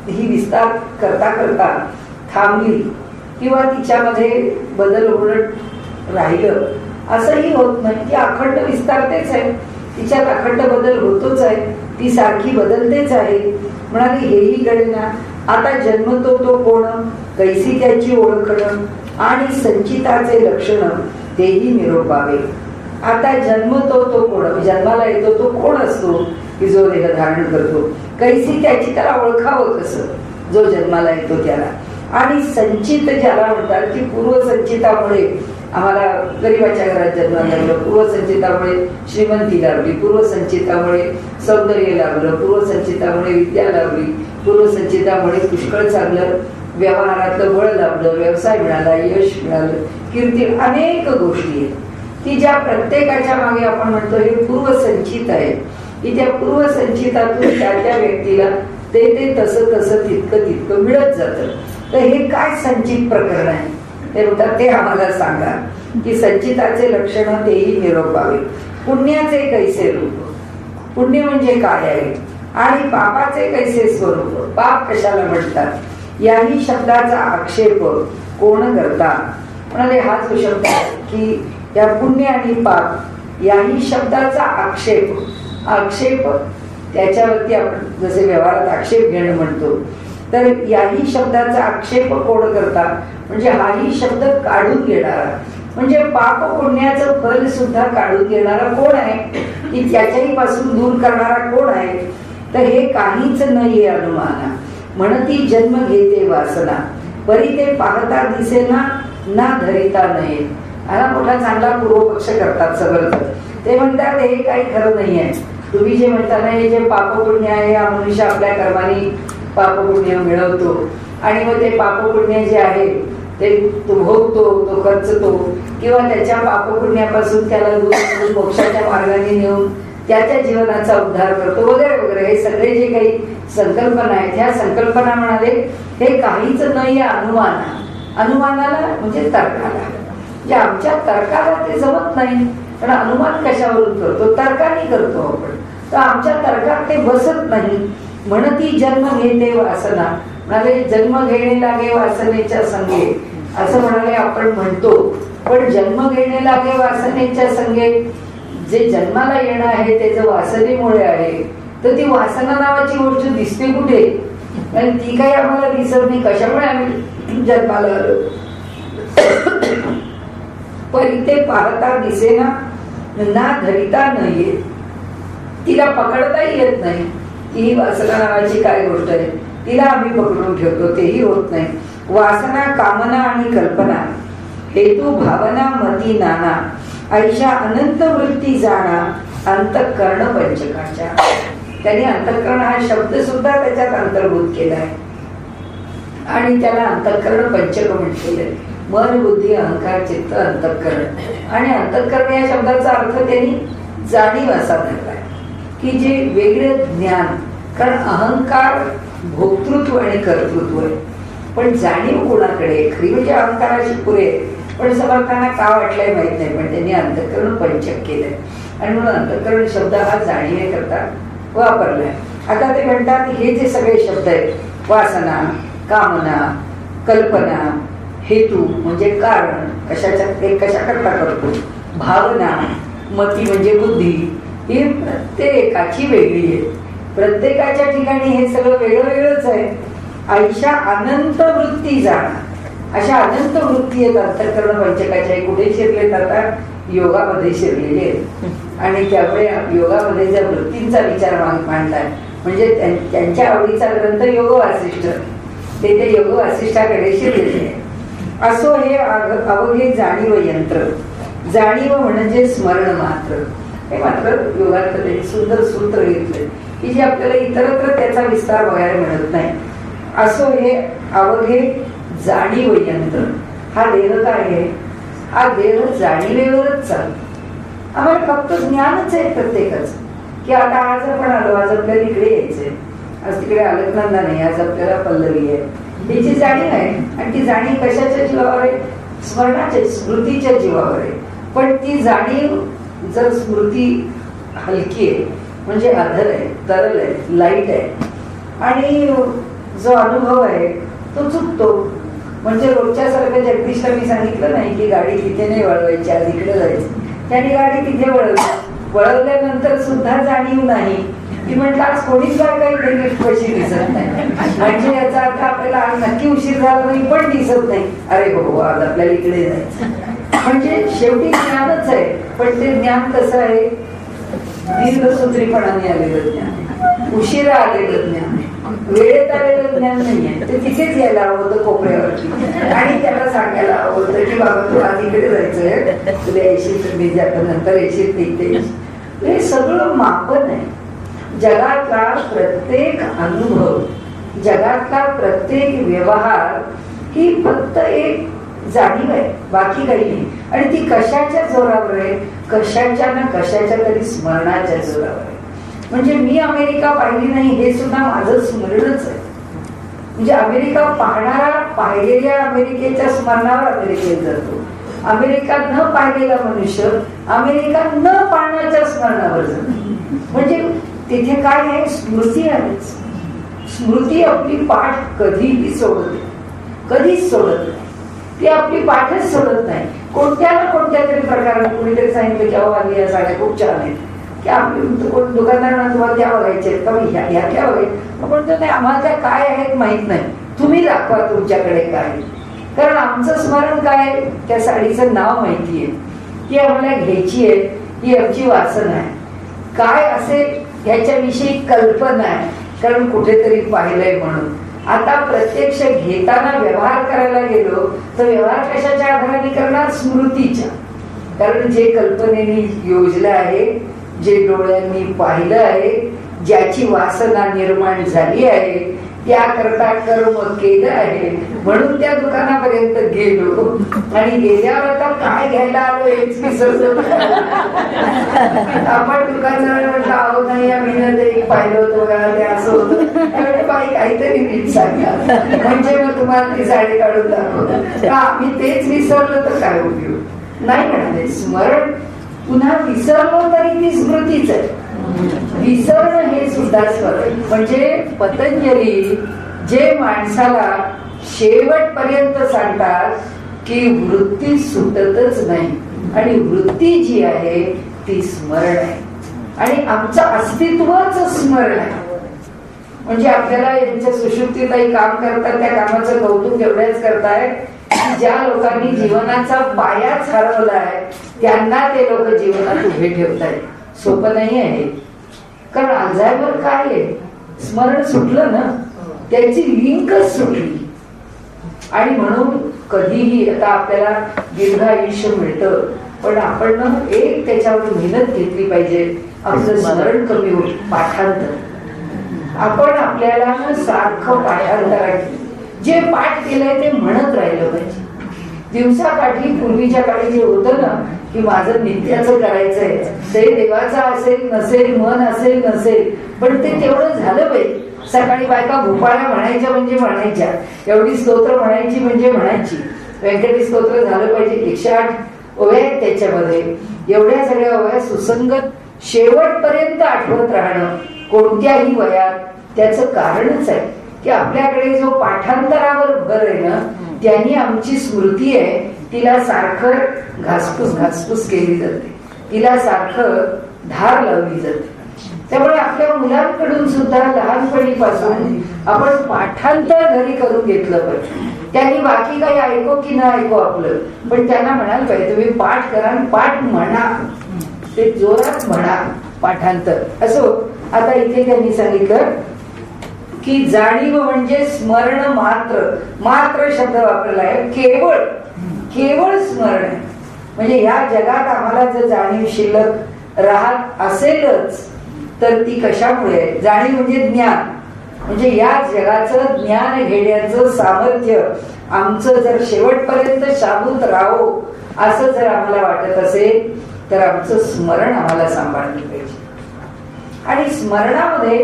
ही विस्तार करता करता थांबली किंवा तिच्यामध्ये बदल होणं राहिलं असंही होत नाही. ती अखंड विस्तारतेच आहे, तिच्यात अखंड बदल होतोच आहे, ती सारखी बदलतेच आहे. म्हणाली हेही घडेना. आता जन्मतो तो कोण कैसी त्याची ओळखणं आणि संचिताचे लक्षण तेही निरोपावे. आता जन्मतो तो कोण, जन्माला येतो तो कोण असतो की जो देह धारण करतो. कैसी त्याची त्याला ओळखावं कसं जो जन्माला येतो त्याला. आणि संचित ज्याला म्हणतात की पूर्वसंचितामुळे आम्हाला गरिबाच्या घरात जन्माला लागलं, पूर्वसंचितामुळे श्रीमंती लाभली, पूर्वसंचितामुळे सौंदर्य लाभलं, पूर्वसंचितामुळे विद्या लाभली, पूर्वसंचितामुळे पुष्कळ चांगलं व्यवहारातलं बळ लाभलं, व्यवसाय मिळाला, यश मिळालं, कीर्ती, अनेक गोष्टी आहेत की ज्या प्रत्येकाच्या मागे आपण म्हणतो हे पूर्वसंचित आहे, की त्या पूर्वसंचितातून त्या व्यक्तीला ते तसं तसं तितकं मिळत जातं. तर हे काय संचित प्रकरण आहे ते म्हणतात, ते आम्हाला सांगा की संचिताचे लक्षण तेही निरोपावे. पुण्याचे कैसे रूप, पुण्य म्हणजे काय आहे, आणि पापाचे कैसे स्वरूप, पाप कशाला म्हणतात, याही शब्दाचा आक्षेप कोण करता. म्हणाले हा जो शब्द आहे की या पुण्य आणि पाप याही शब्दाचा आक्षेप त्याच्यावरती आपण जसे व्यवहारात आक्षेप घेणं म्हणतो, तर याही शब्दाचा आक्षेप कोण करता म्हणजे हाही शब्द काढून घेणारा, म्हणजे पाप पुण्याचं फल सुद्धा काढून घेणारा कोण आहे, की त्याच्याही पासून दूर करणारा कोण आहे. तर हे काहीच नाही अनुमाना, म्हणती जन्म घेते वासना, परी ते पाहता दिसेना ना धरिता नये. हा मोठा चांगला पूर्वपक्ष करतात समर्थ. ते म्हणतात हे काही खरं नाही आहे. तुम्ही जे म्हणता ना हे जे पापपुण्य आहे, हा मनुष्य आपल्या कर्माने पापपुण्य मिळवतो आणि मग ते पापपुण्य जे आहे ते तो भोगतो, तो खर्चतो किंवा त्याच्या पापपुण्यापासून त्याला दूर मोक्षाच्या मार्गाने नेऊन त्याच्या जीवनाचा उद्धार करतो वगैरे वगैरे, हे सगळे जे काही संकल्पना आहेत ह्या संकल्पना म्हणाले हे काहीच नाही अनुमानाला म्हणजे तर्काला. जे आमच्या तर्काला ते जमत नाही, पण अनुमान कशावरून करतो, तर्काने करतो आपण, तर आमच्या तर्कात ते बसत नाही. म्हणती जन्म घेते वासना, म्हणाले जन्म घेणे लागे वासनेच्या संगे, असं म्हणाले आपण म्हणतो, पण जन्म घेणे लागे वासनेच्या संगे जे जन्माला येणं आहे ते जर वासनेमुळे आहे, तर ती वासना नावाची गोष्ट दिसते कुठे, आणि ती काही आम्हाला दिसत नाही. कशामुळे आम्ही जन्माला आलो, पण ते पाहता दिसेना ना धरिता नाहीये, तिला पकडताही येत नाही की ही वासना नावाची काय गोष्ट आहे, तिला आम्ही पकडून ठेवतो तेही होत नाही. वासना कामना आणि कल्पना हेतू भावना मती नाना, ऐशा अनंत वृत्ती जाणा अंतःकरण पंचकाच्या. त्यांनी अंतःकरण हा शब्द सुद्धा त्याच्यात अंतर्भूत केला आहे आणि त्याला अंतःकरण पंचक म्हटलेलं. मन बुद्धी अहंकार चित्त अंतःकरण, आणि अंतःकरण या शब्दाचा अर्थ त्यांनी जाणीव असा धरलाय की जे वेगळे ज्ञान, कारण अहंकार भोक्तृत्व आणि कर्तृत्व आहे, पण जाणीव कोणाकडे खरी म्हणजे अहंकाराची पुरे, पण समर्थांना का वाटलंय माहित नाही, पण त्यांनी अंतःकरण पंचक केलंय आणि म्हणून अंतःकरण शब्द हा जाणीवेकरता वापरलाय. आता ते म्हणतात हे जे सगळे शब्द आहेत वासना, कामना, कल्पना, हेतू म्हणजे कारण, कशा करता करतो, भावना, मती म्हणजे बुद्धी, ही प्रत्येकाची वेगळी आहे, प्रत्येकाच्या ठिकाणी हे सगळं वेगळं वेगळंच आहे. ऐशा अनंत वृत्ती जाणा, अशा अनंत वृत्ती आहेत अंतःकरण पंचकाच्या. कुठे शिरले आता योगामध्ये शिरलेले आहेत आणि त्यामुळे योगामध्ये ज्या वृत्तींचा विचार मांडताय म्हणजे त्यांच्या आवडीचा ग्रंथ योग वासिष्ठ, ते योग वासिष्ठाकडे शिरलेले आहे. असो हे अवघे जाणीव यंत्र, जाणीव म्हणजे स्मरण मात्र. हे मात्र योगात त्यांनी सुंदर सूत्र घेतले की जे आपल्याला इतरत्र त्याचा विस्तार बघायला मिळत नाही. असो हे अवघे जाणीव यंत्र. हा देह काय आहे, हा देह जाणीवेवरच चालतो. आम्हाला फक्त ज्ञानच आहे प्रत्येकाचं की आता आज आपण आलो, आज आपल्याला इकडे यायचंय, आज तिकडे अलकनंदा नाही, आज आपल्याला पल्लवी आहे, याची जाणीव आहे. आणि ती जाणीव कशाच्या जीवावर आहे, स्मरणाच्या स्मृतीच्या जीवावर आहे. पण ती जाणीव जर स्मृती हलकी आहे म्हणजे अधर आहे, तरल आहे, लाईट आहे, आणि जो अनुभव आहे तो चुकतो. म्हणजे रोजच्या सारखं जगदीशला मी सांगितलं नाही की गाडी तिथे नाही वळवायची, आज इकडे जायचं, त्याने गाडी तिथे वळवल्यानंतर सुद्धा जाणीव नाही की म्हटलं आज कोणीच काही लिफ्ट कशी दिसत नाही, म्हणजे याचा अर्थ आपल्याला आज नक्की उशीर झाला नाही पण दिसत नाही, अरे हो आज आपल्याला इकडे जायचं. म्हणजे शेवटी ज्ञानच आहे, पण ते ज्ञान कसं आहे, दीर्घसूत्रीपणाने आलेलं ज्ञान, उशिरा आलेलं ज्ञान. वेळेत आलेलं ज्ञान नाहीये, ते तिथेच यायला हवं होतं कोपऱ्यावरती आणि त्याला सांगायला हवं होतं की बाबा तू आज इकडे जायचंय, तुला 80 मी जाता नंतर 80 तेच. हे सगळं मापन आहे. जगातला प्रत्येक अनुभव, जगातला प्रत्येक व्यवहार ही फक्त एक जाणीव आहे, बाकी काही नाही. आणि ती कशाच्या जोरावर आहे? कशाच्या ना कशाच्या तरी स्मरणाच्या जोरावर आहे. म्हणजे मी अमेरिका पाहिली नाही हे सुद्धा माझं स्मरणच आहे. म्हणजे अमेरिका पाहणारा पाहिलेल्या अमेरिकेच्या स्मरणावर अमेरिकेत जातो. अमेरिका न पाहिलेला मनुष्य अमेरिका न पाहण्याच्या स्मरणावर जातो. म्हणजे तिथे काय आहे? स्मृती आहेच. स्मृती आपली पाठ कधीही सोडत नाही, कधीच सोडत नाही. ती आपली पाठच सोडत नाही. कोणत्या ना कोणत्या तरी प्रकारात कुणीतरी सांगितलं की अहो आली या साड्या खूप छान आहेत, की आपली दुकानदारांना तुम्हाला त्या बघायच्या आहेत का? ह्या त्या बघायच्या. आपण तर नाही, आम्हाला त्या काय आहेत माहित नाही, तुम्ही दाखवा तुमच्याकडे काय. कारण आमचं स्मरण काय? त्या साडीचं नाव माहितीये, ती आम्हाला घ्यायची आहे, ही आमची वासना आहे. काय असेल ह्याच्याविषयी कल्पना आहे, कारण कुठेतरी पाहिलंय म्हणून. आता प्रत्यक्ष घेताना व्यवहार करायला गेलो तर व्यवहार कशाच्या आधाराने करणार? स्मृतीच्या. कारण जे कल्पनेने योजलं आहे, जे डोळ्यांनी पाहिलं आहे, ज्याची वासना निर्माण झाली आहे, त्याकरता कर्म केलं आहे, म्हणून त्या दुकानापर्यंत गेलो आणि गेल्यावर आता काय घ्यायला आलो हेच विसरलो. आपण दुकानदाराला म्हटलं अहो नाही आम्ही एक पाहिलं होतं बघा, ते असं होतं. बाई काहीतरी नीट सांगा, म्हणजे मग तुम्हाला ती साडी काढून दाखवतो. आम्ही तेच विसरलो तर काय उपयोग? नाही म्हणाले. स्मरण पुन्हा विसरलो तरी ती स्मृतीच आहे. विसरणं हे सुद्धा स्मरण. म्हणजे पतंजली जे माणसाला शेवटपर्यंत सांगतात की वृत्ती सुटतच नाही, आणि वृत्ती जी आहे ती स्मरण आहे, आणि आमचं अस्तित्वच स्मरण आहे. म्हणजे आपल्याला यांच्या सुषुप्तीतही काम करतात, त्या कामाचं कौतुक एवढ्याच करताय की ज्या लोकांनी जीवनाचा पायाच हरवलाय त्यांना ते लोक जीवनात उभे ठेवतायत. सोपं नाही आहे. कारण अल्झायमर काय आहे? स्मरण सुटलं ना, त्याची लिंकच सुटली. आणि म्हणून कधीही आता आपल्याला दीर्घ आयुष्य मिळतं, पण आपण ना एक त्याच्यावर मेहनत घेतली पाहिजे. आपलं स्मरण कमी होईल. पाठांतर आपण आपल्याला ना सारखं पाठांतरायचं, जे पाठ केलंय ते म्हणत राहिलं पाहिजे. दिवसाकाठी पूर्वीच्या काळी जे होतं ना की माझं नित्याचं करायचंय, ते देवाचं असेल नसेल, मन असेल नसेल, पण ते तेवढं झालं पाहिजे. सकाळी बायका भोपाळ्या म्हणायच्या म्हणजे म्हणायच्या, एवढी स्तोत्र म्हणायची म्हणजे म्हणायची. व्यंकटी स्तोत्र झालं पाहिजे. 108 ओव्या आहेत त्याच्यामध्ये. एवढ्या सगळ्या ओव्या सुसंगत शेवटपर्यंत आठवत राहणं कोणत्याही वयात त्याचं कारणच आहे की आपल्याकडे जो पाठांतरावर भर आहे ना, त्यांनी आमची स्मृती आहे तिला सारखं घासपूस केली जाते, तिला सारखं धार लावली जाते. त्यामुळे आपल्या मुलांकडून सुद्धा लहानपणीपासून आपण पाठांतर घरी करून घेतलं पाहिजे. त्यांनी बाकी काही ऐको की न ऐको आपलं, पण त्यांना म्हणाल पाहिजे तुम्ही पाठ करा, पाठ म्हणा, ते जोरात म्हणा पाठांतर. असो आता इथे त्यांनी सांगितलं की जाणीव म्हणजे स्मरण मात्र. मात्र शब्द वापरला आहे. केवळ स्मरण आहे. म्हणजे या जगात आम्हाला जर जाणीव शिल्लक राहत असेलच तर ती कशामुळे आहे? जाणीव म्हणजे ज्ञान. म्हणजे या जगाचं ज्ञान घेण्याचं सामर्थ्य आमचं जर शेवटपर्यंत शाबूत राहो असं जर आम्हाला वाटत असेल तर आमचं स्मरण आम्हाला सांभाळलं पाहिजे. आणि स्मरणामध्ये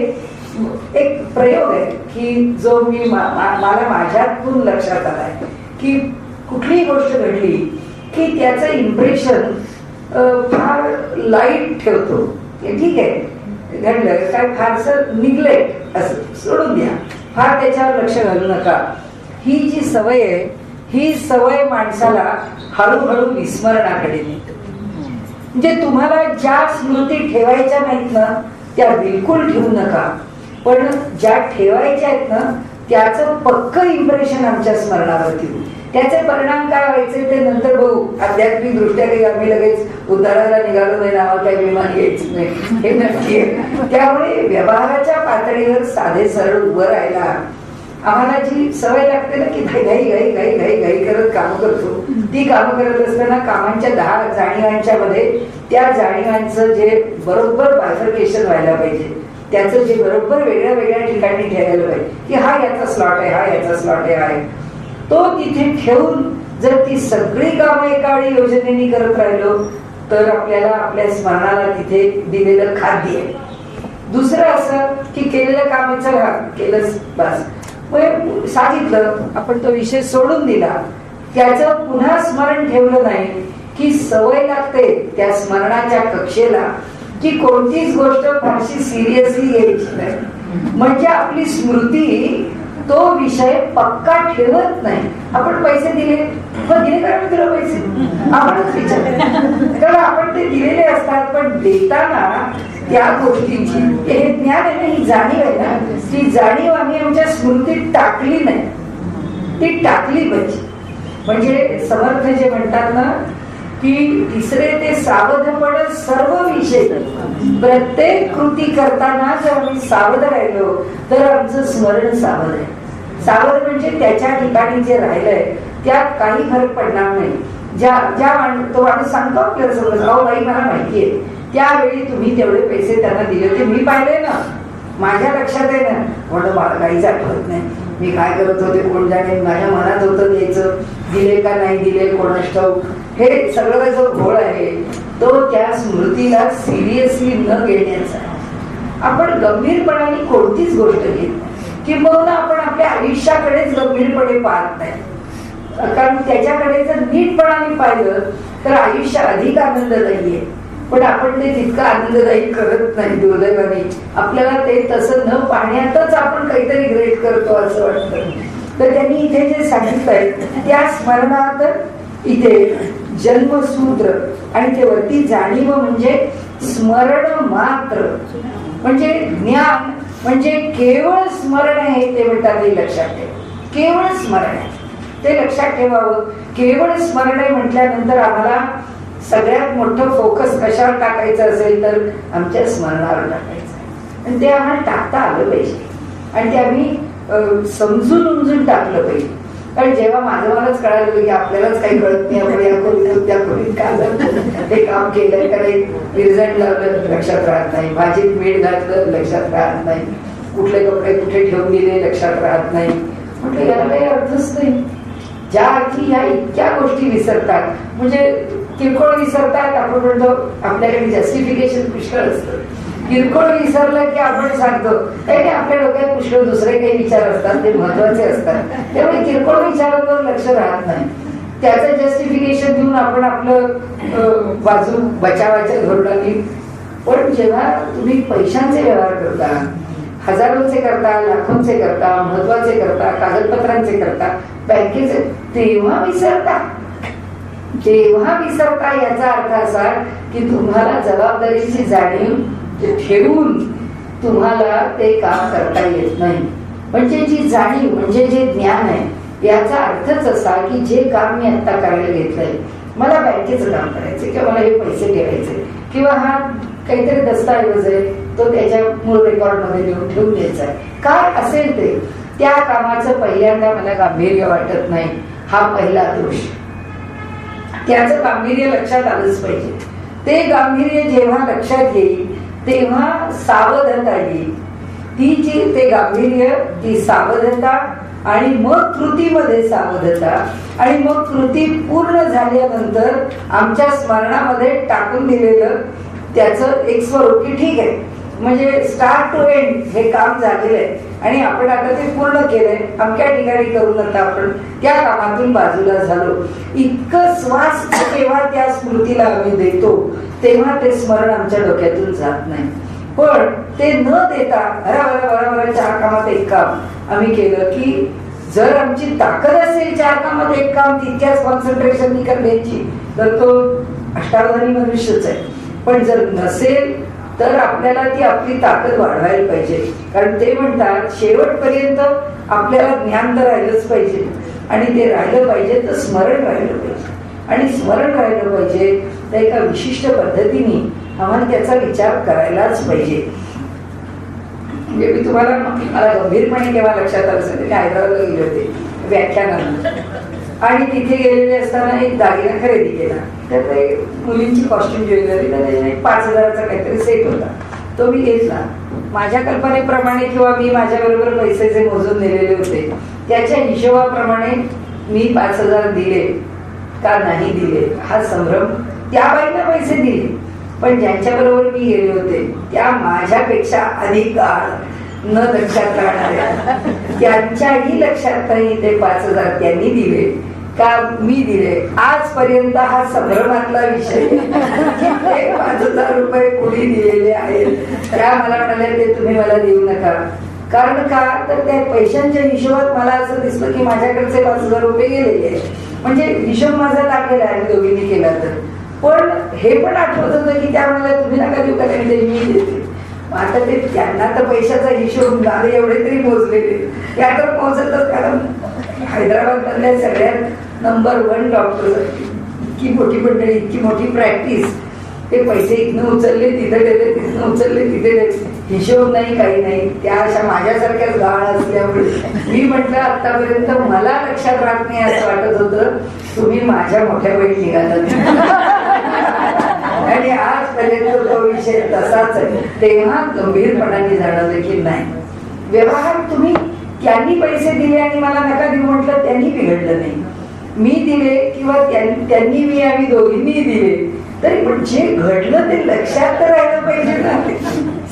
एक प्रयोग आहे की जो मी मला माझ्यातून लक्षात आलाय की कुठलीही गोष्ट घडली की त्याचं इम्प्रेशन फार लाईट ठेवतो. ठीक आहे घडलं काय फारसं निग्लेक्ट असं सोडून द्या, फार त्याच्यावर लक्ष घालू नका. ही जी सवय आहे ही सवय माणसाला हळूहळू विस्मरणाकडे नेते. म्हणजे तुम्हाला ज्या स्मृती ठेवायच्या नाहीत ना त्या बिलकुल ठेवू नका, पण ज्या ठेवायच्या आहेत ना त्याचं पक्क इम्प्रेशन आमच्या स्मरणावरती होईल. त्याचे परिणाम काय व्हायचे ते नंतर बघू. आध्यात्मिक दृष्ट्या काही आम्ही लगेच उद्धाराला निघालो नाही, नावा काही विमान यायचं नाही हे नक्की आहे. त्यामुळे व्यवहाराच्या पातळीवर साधे सरळ उभं राहायला आम्हाला जी सवय लागते ना की घाई घाई घाई घाई घाई घाई करत कामं करतो, ती कामं करत असताना कामांच्या 10 जाणीवांच्या मध्ये त्या जाणीवांचं जे बरोबर बायफर्केशन व्हायला पाहिजे, त्याचं जे बरोबर वेगळ्या वेगळ्या ठिकाणी ठेवायला पाहिजे की हा याचा स्लॉट आहे, हा याचा स्लॉट आहे, हा तो तिथे ठेवून जर ती सगळी कामं एका वेळी योजनेने करत राहिलो तर आपल्याला आपल्या स्मरणाला तिथे दिलेलं खाद्य आहे. दुसरं असं की केलेलं काम चला केलंच बस, सांगितलं आपण तो विषय सोडून दिला, त्याचं पुन्हा स्मरण ठेवलं नाही की सवय लागते त्या स्मरणाच्या कक्षेला की कोणतीच गोष्ट फारशी सिरियसली घ्यायची नाही. म्हणजे आपली स्मृती तो विषय पक्का ठेवत नाही. आपण पैसे दिले कारण तुला पैसे आपणच विचार, कारण आपण ते दिलेले असतात पण देताना त्या गोष्टीची हे ज्ञान आहे ना, ही जाणीव आहे ना, ती जाणीव आम्ही आमच्या स्मृतीत टाकली नाही, ती टाकली पाहिजे. म्हणजे समर्थ जे म्हणतात ना की तिसरे ते सावधपण सर्व विषय, प्रत्येक कृती करताना जर आम्ही सावध राहिलो तर आमचं स्मरण सावध आहे. सावध म्हणजे त्याच्या ठिकाणी जे राहिलंय त्यात काही फरक पडणार नाही. तो माणूस सांगतो आपल्याला समज, अहो बाई मला माहितीये त्यावेळी तुम्ही तेवढे पैसे त्यांना दिले होते, मी पाहिले ना, माझ्या लक्षात आहे ना, म्हणून मला काहीच आठवत नाही मी काय करत होते कोण जाणे, माझ्या मनात होतं द्यायचं, दिले का नाही दिले कोणास ठाऊक. हे सगळं जो घोळ आहे तो त्या स्मृतीला सिरियसली न घेण्याचा. आपण गंभीरपणाने कोणतीच गोष्ट घेत नाही किंवा आपण आपल्या आयुष्याकडेच गंभीरपणे पाहत नाही, कारण त्याच्याकडे जर नीटपणाने पाहिलं तर आयुष्य अधिक आनंददायी आहे. पण आपण ते तितकं आनंददायी करत नाही दुर्दैवाने. आपल्याला ते तसं न पाहण्यातच आपण काहीतरी ग्रेट करतो असं वाटतं. तर त्यांनी इथे जे सांगितलंय त्या स्मरणात इथे जन्मसूत्र आणि ते वरती जाणीव म्हणजे स्मरण मात्र, म्हणजे ज्ञान म्हणजे केवळ स्मरण आहे ते म्हणतात. ते लक्षात ठेवा, केवळ स्मरण आहे ते लक्षात ठेवावं. केवळ स्मरण आहे म्हटल्यानंतर आम्हाला सगळ्यात मोठं फोकस कशावर टाकायचं असेल तर आमच्या स्मरणावर टाकायचं, आणि ते आम्हाला टाकता आलं पाहिजे आणि ते आम्ही समजून उमजून टाकलं पाहिजे. कारण जेव्हा माझं मलाच कळालं की आपल्यालाच काही कळत नाही, आपण या खोलीत त्या खोलीत काय ते काम केलं का नाही, रिझल्ट लावलं लक्षात राहत नाही, भाजीत मीठ घातलं लक्षात राहत नाही, कुठले कपडे कुठे ठेवून दिले लक्षात राहत नाही. म्हटलं याला काही अर्थच नाही. ज्या अर्थी ह्या इतक्या गोष्टी विसरतात, म्हणजे किरकोळ विसरतात, आपण म्हणतो आपल्याकडे जस्टिफिकेशन पुष्कळ असतं. किरकोळ विसरलं की आपण सांगतो काही आपल्या डोक्यात पुष्कळ दुसरे काही विचार असतात, ते महत्वाचे असतात, त्यामुळे किरकोळ विचारांवर लक्ष राहत नाही. त्याचं जस्टिफिकेशन देऊन आपण आपलं बाजू बचावाच्या धोरणाने. पण जेव्हा तुम्ही पैशांचे व्यवहार करता, हजारोंचे करता, लाखोंचे करता, महत्वाचे करता, कागदपत्रांचे करता, बँकेचे, तेव्हा विसरता. याचा अर्थ असा की तुम्हाला जबाबदारीची जाणीव ठेवून तुम्हाला ते काम करता येत नाही. म्हणजे जी जाणीव म्हणजे जे ज्ञान आहे याचा अर्थच असा की जे काम मी आता करायला घेतलंय, मला बँकेचं काम करायचं किंवा मला हे पैसे ठेवायचे किंवा हा काहीतरी दस्तऐवज आहे तो त्याच्या मूळ रेकॉर्ड मध्ये लिहून ठेवून द्यायचा आहे, काय असेल ते, त्या कामाचं पहिल्यांदा मला गांभीर्य वाटत नाही. हा पहिला दोष. त्याचं गांभीर्य लक्षात आलंच पाहिजे. ते गांभीर्य जेव्हा लक्षात येईल तेव्हा सावधता येईल. ती जी ते गांभीर्य, ती सावधता, आणि मग कृतीमध्ये सावधता, आणि मग कृती पूर्ण झाल्यानंतर आमच्या स्मरणामध्ये टाकून दिलेलं त्याचं एक स्वरूप की ठीक आहे, म्हणजे स्टार्ट टू एंड हे काम झालेलं आहे आणि आपण आता ते पूर्ण केलंय, अमक्या ठिकाणी करून आता आपण त्या कामातून बाजूला झालो. इतकं श्वास जेव्हा त्या स्मृतीला आम्ही देतो तेव्हा ते स्मरण आमच्या डोक्यातून जात नाही. पण ते न देता बराबर 4 कामात एक काम आम्ही केलं की जर आमची ताकद असेल 4 कामात एक काम तितक्याच कॉन्सन्ट्रेशन करण्याची तर तो अष्टावधानी मनुष्यच आहे. पण जर नसेल तर आपल्याला ती आपली ताकद वाढवायला पाहिजे. कारण ते म्हणतात शेवटपर्यंत आपल्याला ज्ञान तर राहिलंच पाहिजे, आणि ते राहिलं पाहिजे तर स्मरण राहिलं पाहिजे, आणि स्मरण राहिलं पाहिजे तर एका विशिष्ट पद्धतीने आम्हाला त्याचा विचार करायलाच पाहिजे. म्हणजे मी तुम्हाला, मला गंभीरपणे केव्हा लक्षात आलं असेल, मी हैदराबादला गेले होते व्याख्यानाला, आणि तिथे गेलेले असताना एक दागिना खरेदी केला. तर ते मुलींची कॉस्ट्युम ज्वेलरी, तर 5,000चा काहीतरी सेट होता, तो मी घेतला. माझ्या कल्पनेप्रमाणे किंवा मी माझ्याबरोबर पैसे जे मोजून दिलेले होते त्याच्या हिशोबाप्रमाणे मी 5,000 दिले का नाही दिले हा संभ्रम. त्या बाईंना पैसे दिले, पण ज्यांच्या बरोबर मी गेले होते त्या माझ्यापेक्षा अधिक काळ न लक्षात राहणाऱ्या, त्यांच्याही लक्षात नाही ते 5,000 त्यांनी दिले का मी दिले. आजपर्यंत हा संभ्रमातला विषय. 5,000 रुपये कुणी दिलेले आहेत, त्या मला म्हणाल्या ते तुम्ही मला देऊ नका. कारण का, तर त्या पैशांच्या हिशोबात मला असं दिसलं की माझ्याकडचे 5,000 रुपये गेलेले आहेत. म्हणजे हिशोब माझा लागलेला आहे दोघींनी केला तर. पण हे पण आठवत होतं की त्या म्हणाल्या तुम्ही नका देऊ का, मी देते. आता ते त्यांना तर पैशाचा हिशोब झाले एवढे तरी मोजलेले, त्या तर मोजतच. कारण हैदराबाद मधल्या सगळ्यात नंबर 1 डॉक्टर, इतकी मोठी मंडळी, इतकी मोठी प्रॅक्टिस, ते पैसे इथनं उचलले तिथे दिले, तिथनं उचलले तिथे दिले, हिशोब नाही काही नाही. त्या अशा माझ्यासारख्याच गाळ असल्यामुळे मी म्हटलं आतापर्यंत मला लक्षात राहत नाही असं वाटत होतं, तुम्ही माझ्या मोठ्या बहीण निघाला. आणि आजपर्यंत तो विषय तसाच आहे. तेव्हा गंभीरपणाने जाणवलं की नाही, व्यवहार तुम्ही त्यांनी पैसे दिले आणि मला नका देऊ म्हटलं, त्यांनी बिघडलं नाही. मी दिले किंवा त्यांनी मी, आम्ही दोघींनी दिले, तरी पण जे घडलं ते लक्षात तर राहिलं पाहिजे ना.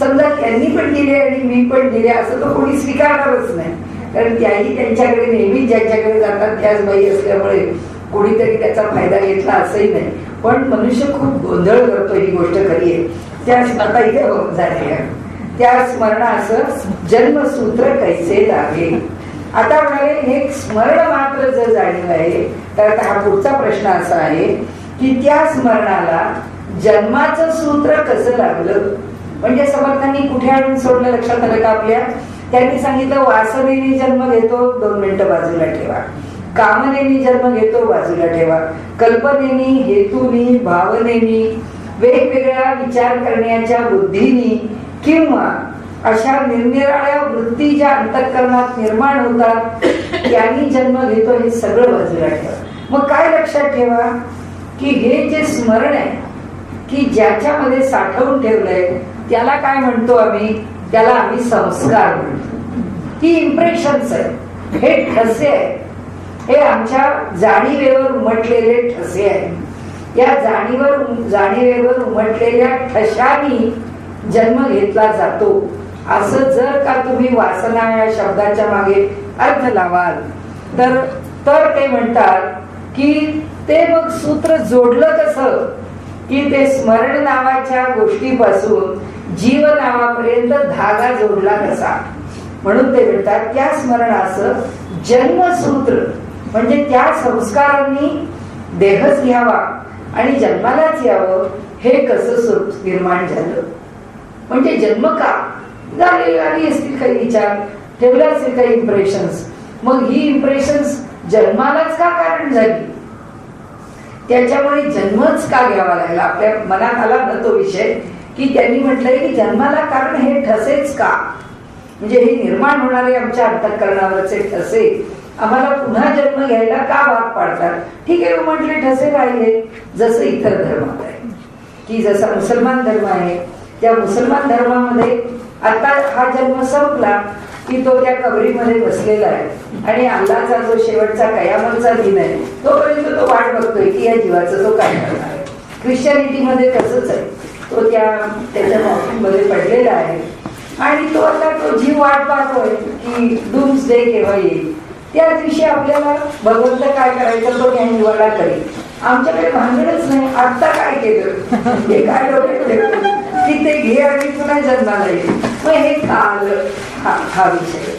समजा त्यांनी पण दिले आणि मी पण दिले असं तर कोणी स्वीकारणारच नाही, कारण त्याही त्यांच्याकडे नेहमी ज्यांच्याकडे जातात त्याच बाई असल्यामुळे कोणीतरी त्याचा फायदा घेतला असंही नाही. पण मनुष्य खूप गोंधळ करतो, ही गोष्ट खरी आहे. त्या आता इथे झाले त्या स्मरणाचं जन्मसूत्र कैसे लागे. आता म्हणाले हे स्मरण मात्र जर जाणीव आहे, तर आता हा पुढचा प्रश्न असा आहे की त्या स्मरणाला जन्माचं सूत्र कसं लागलं. म्हणजे समर्थांनी कुठे आणून सोडलं लक्षात आलं का आपल्या. त्यांनी सांगितलं वासनेने जन्म घेतो, 2 मिनिटं बाजूला ठेवा. कामनेनी जन्म घेतो, बाजूला ठेवा. कल्पनेनी, हेतूनी, भावनेनी, वेगवेगळ्या विचार करण्याच्या बुद्धीनी किंवा अशा निरनिराळ्या वृत्ती ज्या अंतःकरणात निर्माण होतात त्यांनी जन्म घेतो, हे सगळं बाजूला ठेवा. मग काय लक्षात ठेवा की हे जे स्मरण आहे की ज्याच्यामध्ये साठवून ठेवलंय त्याला काय म्हणतो आम्ही, त्याला आम्ही संस्कार म्हणतो. ही इम्प्रेशन्स आहे, हे ठसे आहे, हे आमच्या जाणीवेवर उमटलेले ठसे आहेत. या जाणीवेवर उमटलेल्या ठशानी जन्म घेतला जातो. असं जर का तुम्ही वासना या शब्दाच्या मागे अर्थ लावाल तर ते म्हणतात की ते मग सूत्र जोडलं कसं की ते स्मरण नावाच्या गोष्टीपासून जीव नावापर्यंत धागा जोडला कसा. म्हणून ते म्हणतात त्या स्मरणाचं जन्मसूत्र म्हणजे त्या संस्कारांनी देहच घ्यावा आणि जन्मालाच यावं, हे कसं निर्माण झालं. म्हणजे जन्म का झाले, आली असतील काही विचार, ठेवले असतील काही इम्प्रेशन्स, मग ही इम्प्रेशन्स जन्मालाच का कारण झाली, त्याच्यामुळे जन्मच का घ्यावा लागला. आपल्या मनात आला ना तो विषय की त्यांनी म्हटलंय की जन्माला कारण हे ठसेच का, म्हणजे हे निर्माण होणारे आमच्या अंतःकरणावरचे ठसे आम्हाला पुन्हा जन्म घ्यायला का भाग पाडतात. ठीक आहे म्हटले ठसे राहिले, जसं इतर धर्मात आहे की जसा मुसलमान धर्म आहे, त्या मुसलमान धर्मामध्ये आता हा जन्म संपला की तो त्या कबरीमध्ये बसलेला आहे आणि अल्लाचा जो शेवटचा कयामतचा दिन आहे तोपर्यंत तो वाट बघतोय की या जीवाचं तो काय करणार आहे. ख्रिश्चनिटीमध्ये तसंच आहे, तो त्याच्या कॉफीमध्ये पडलेला आहे आणि तो आता तो जीव वाट पाहतोय की डूम्स डे केव्हा येईल. त्या दिवशी आपल्याला भगवंत काय करायचं तो या निवाडा करेल. आमच्याकडे भांडणच नाही, आता काय केलं हे काय डोक्यात की ते घे आणि पुन्हा जन्माला येईल. मग हे काल हा विषय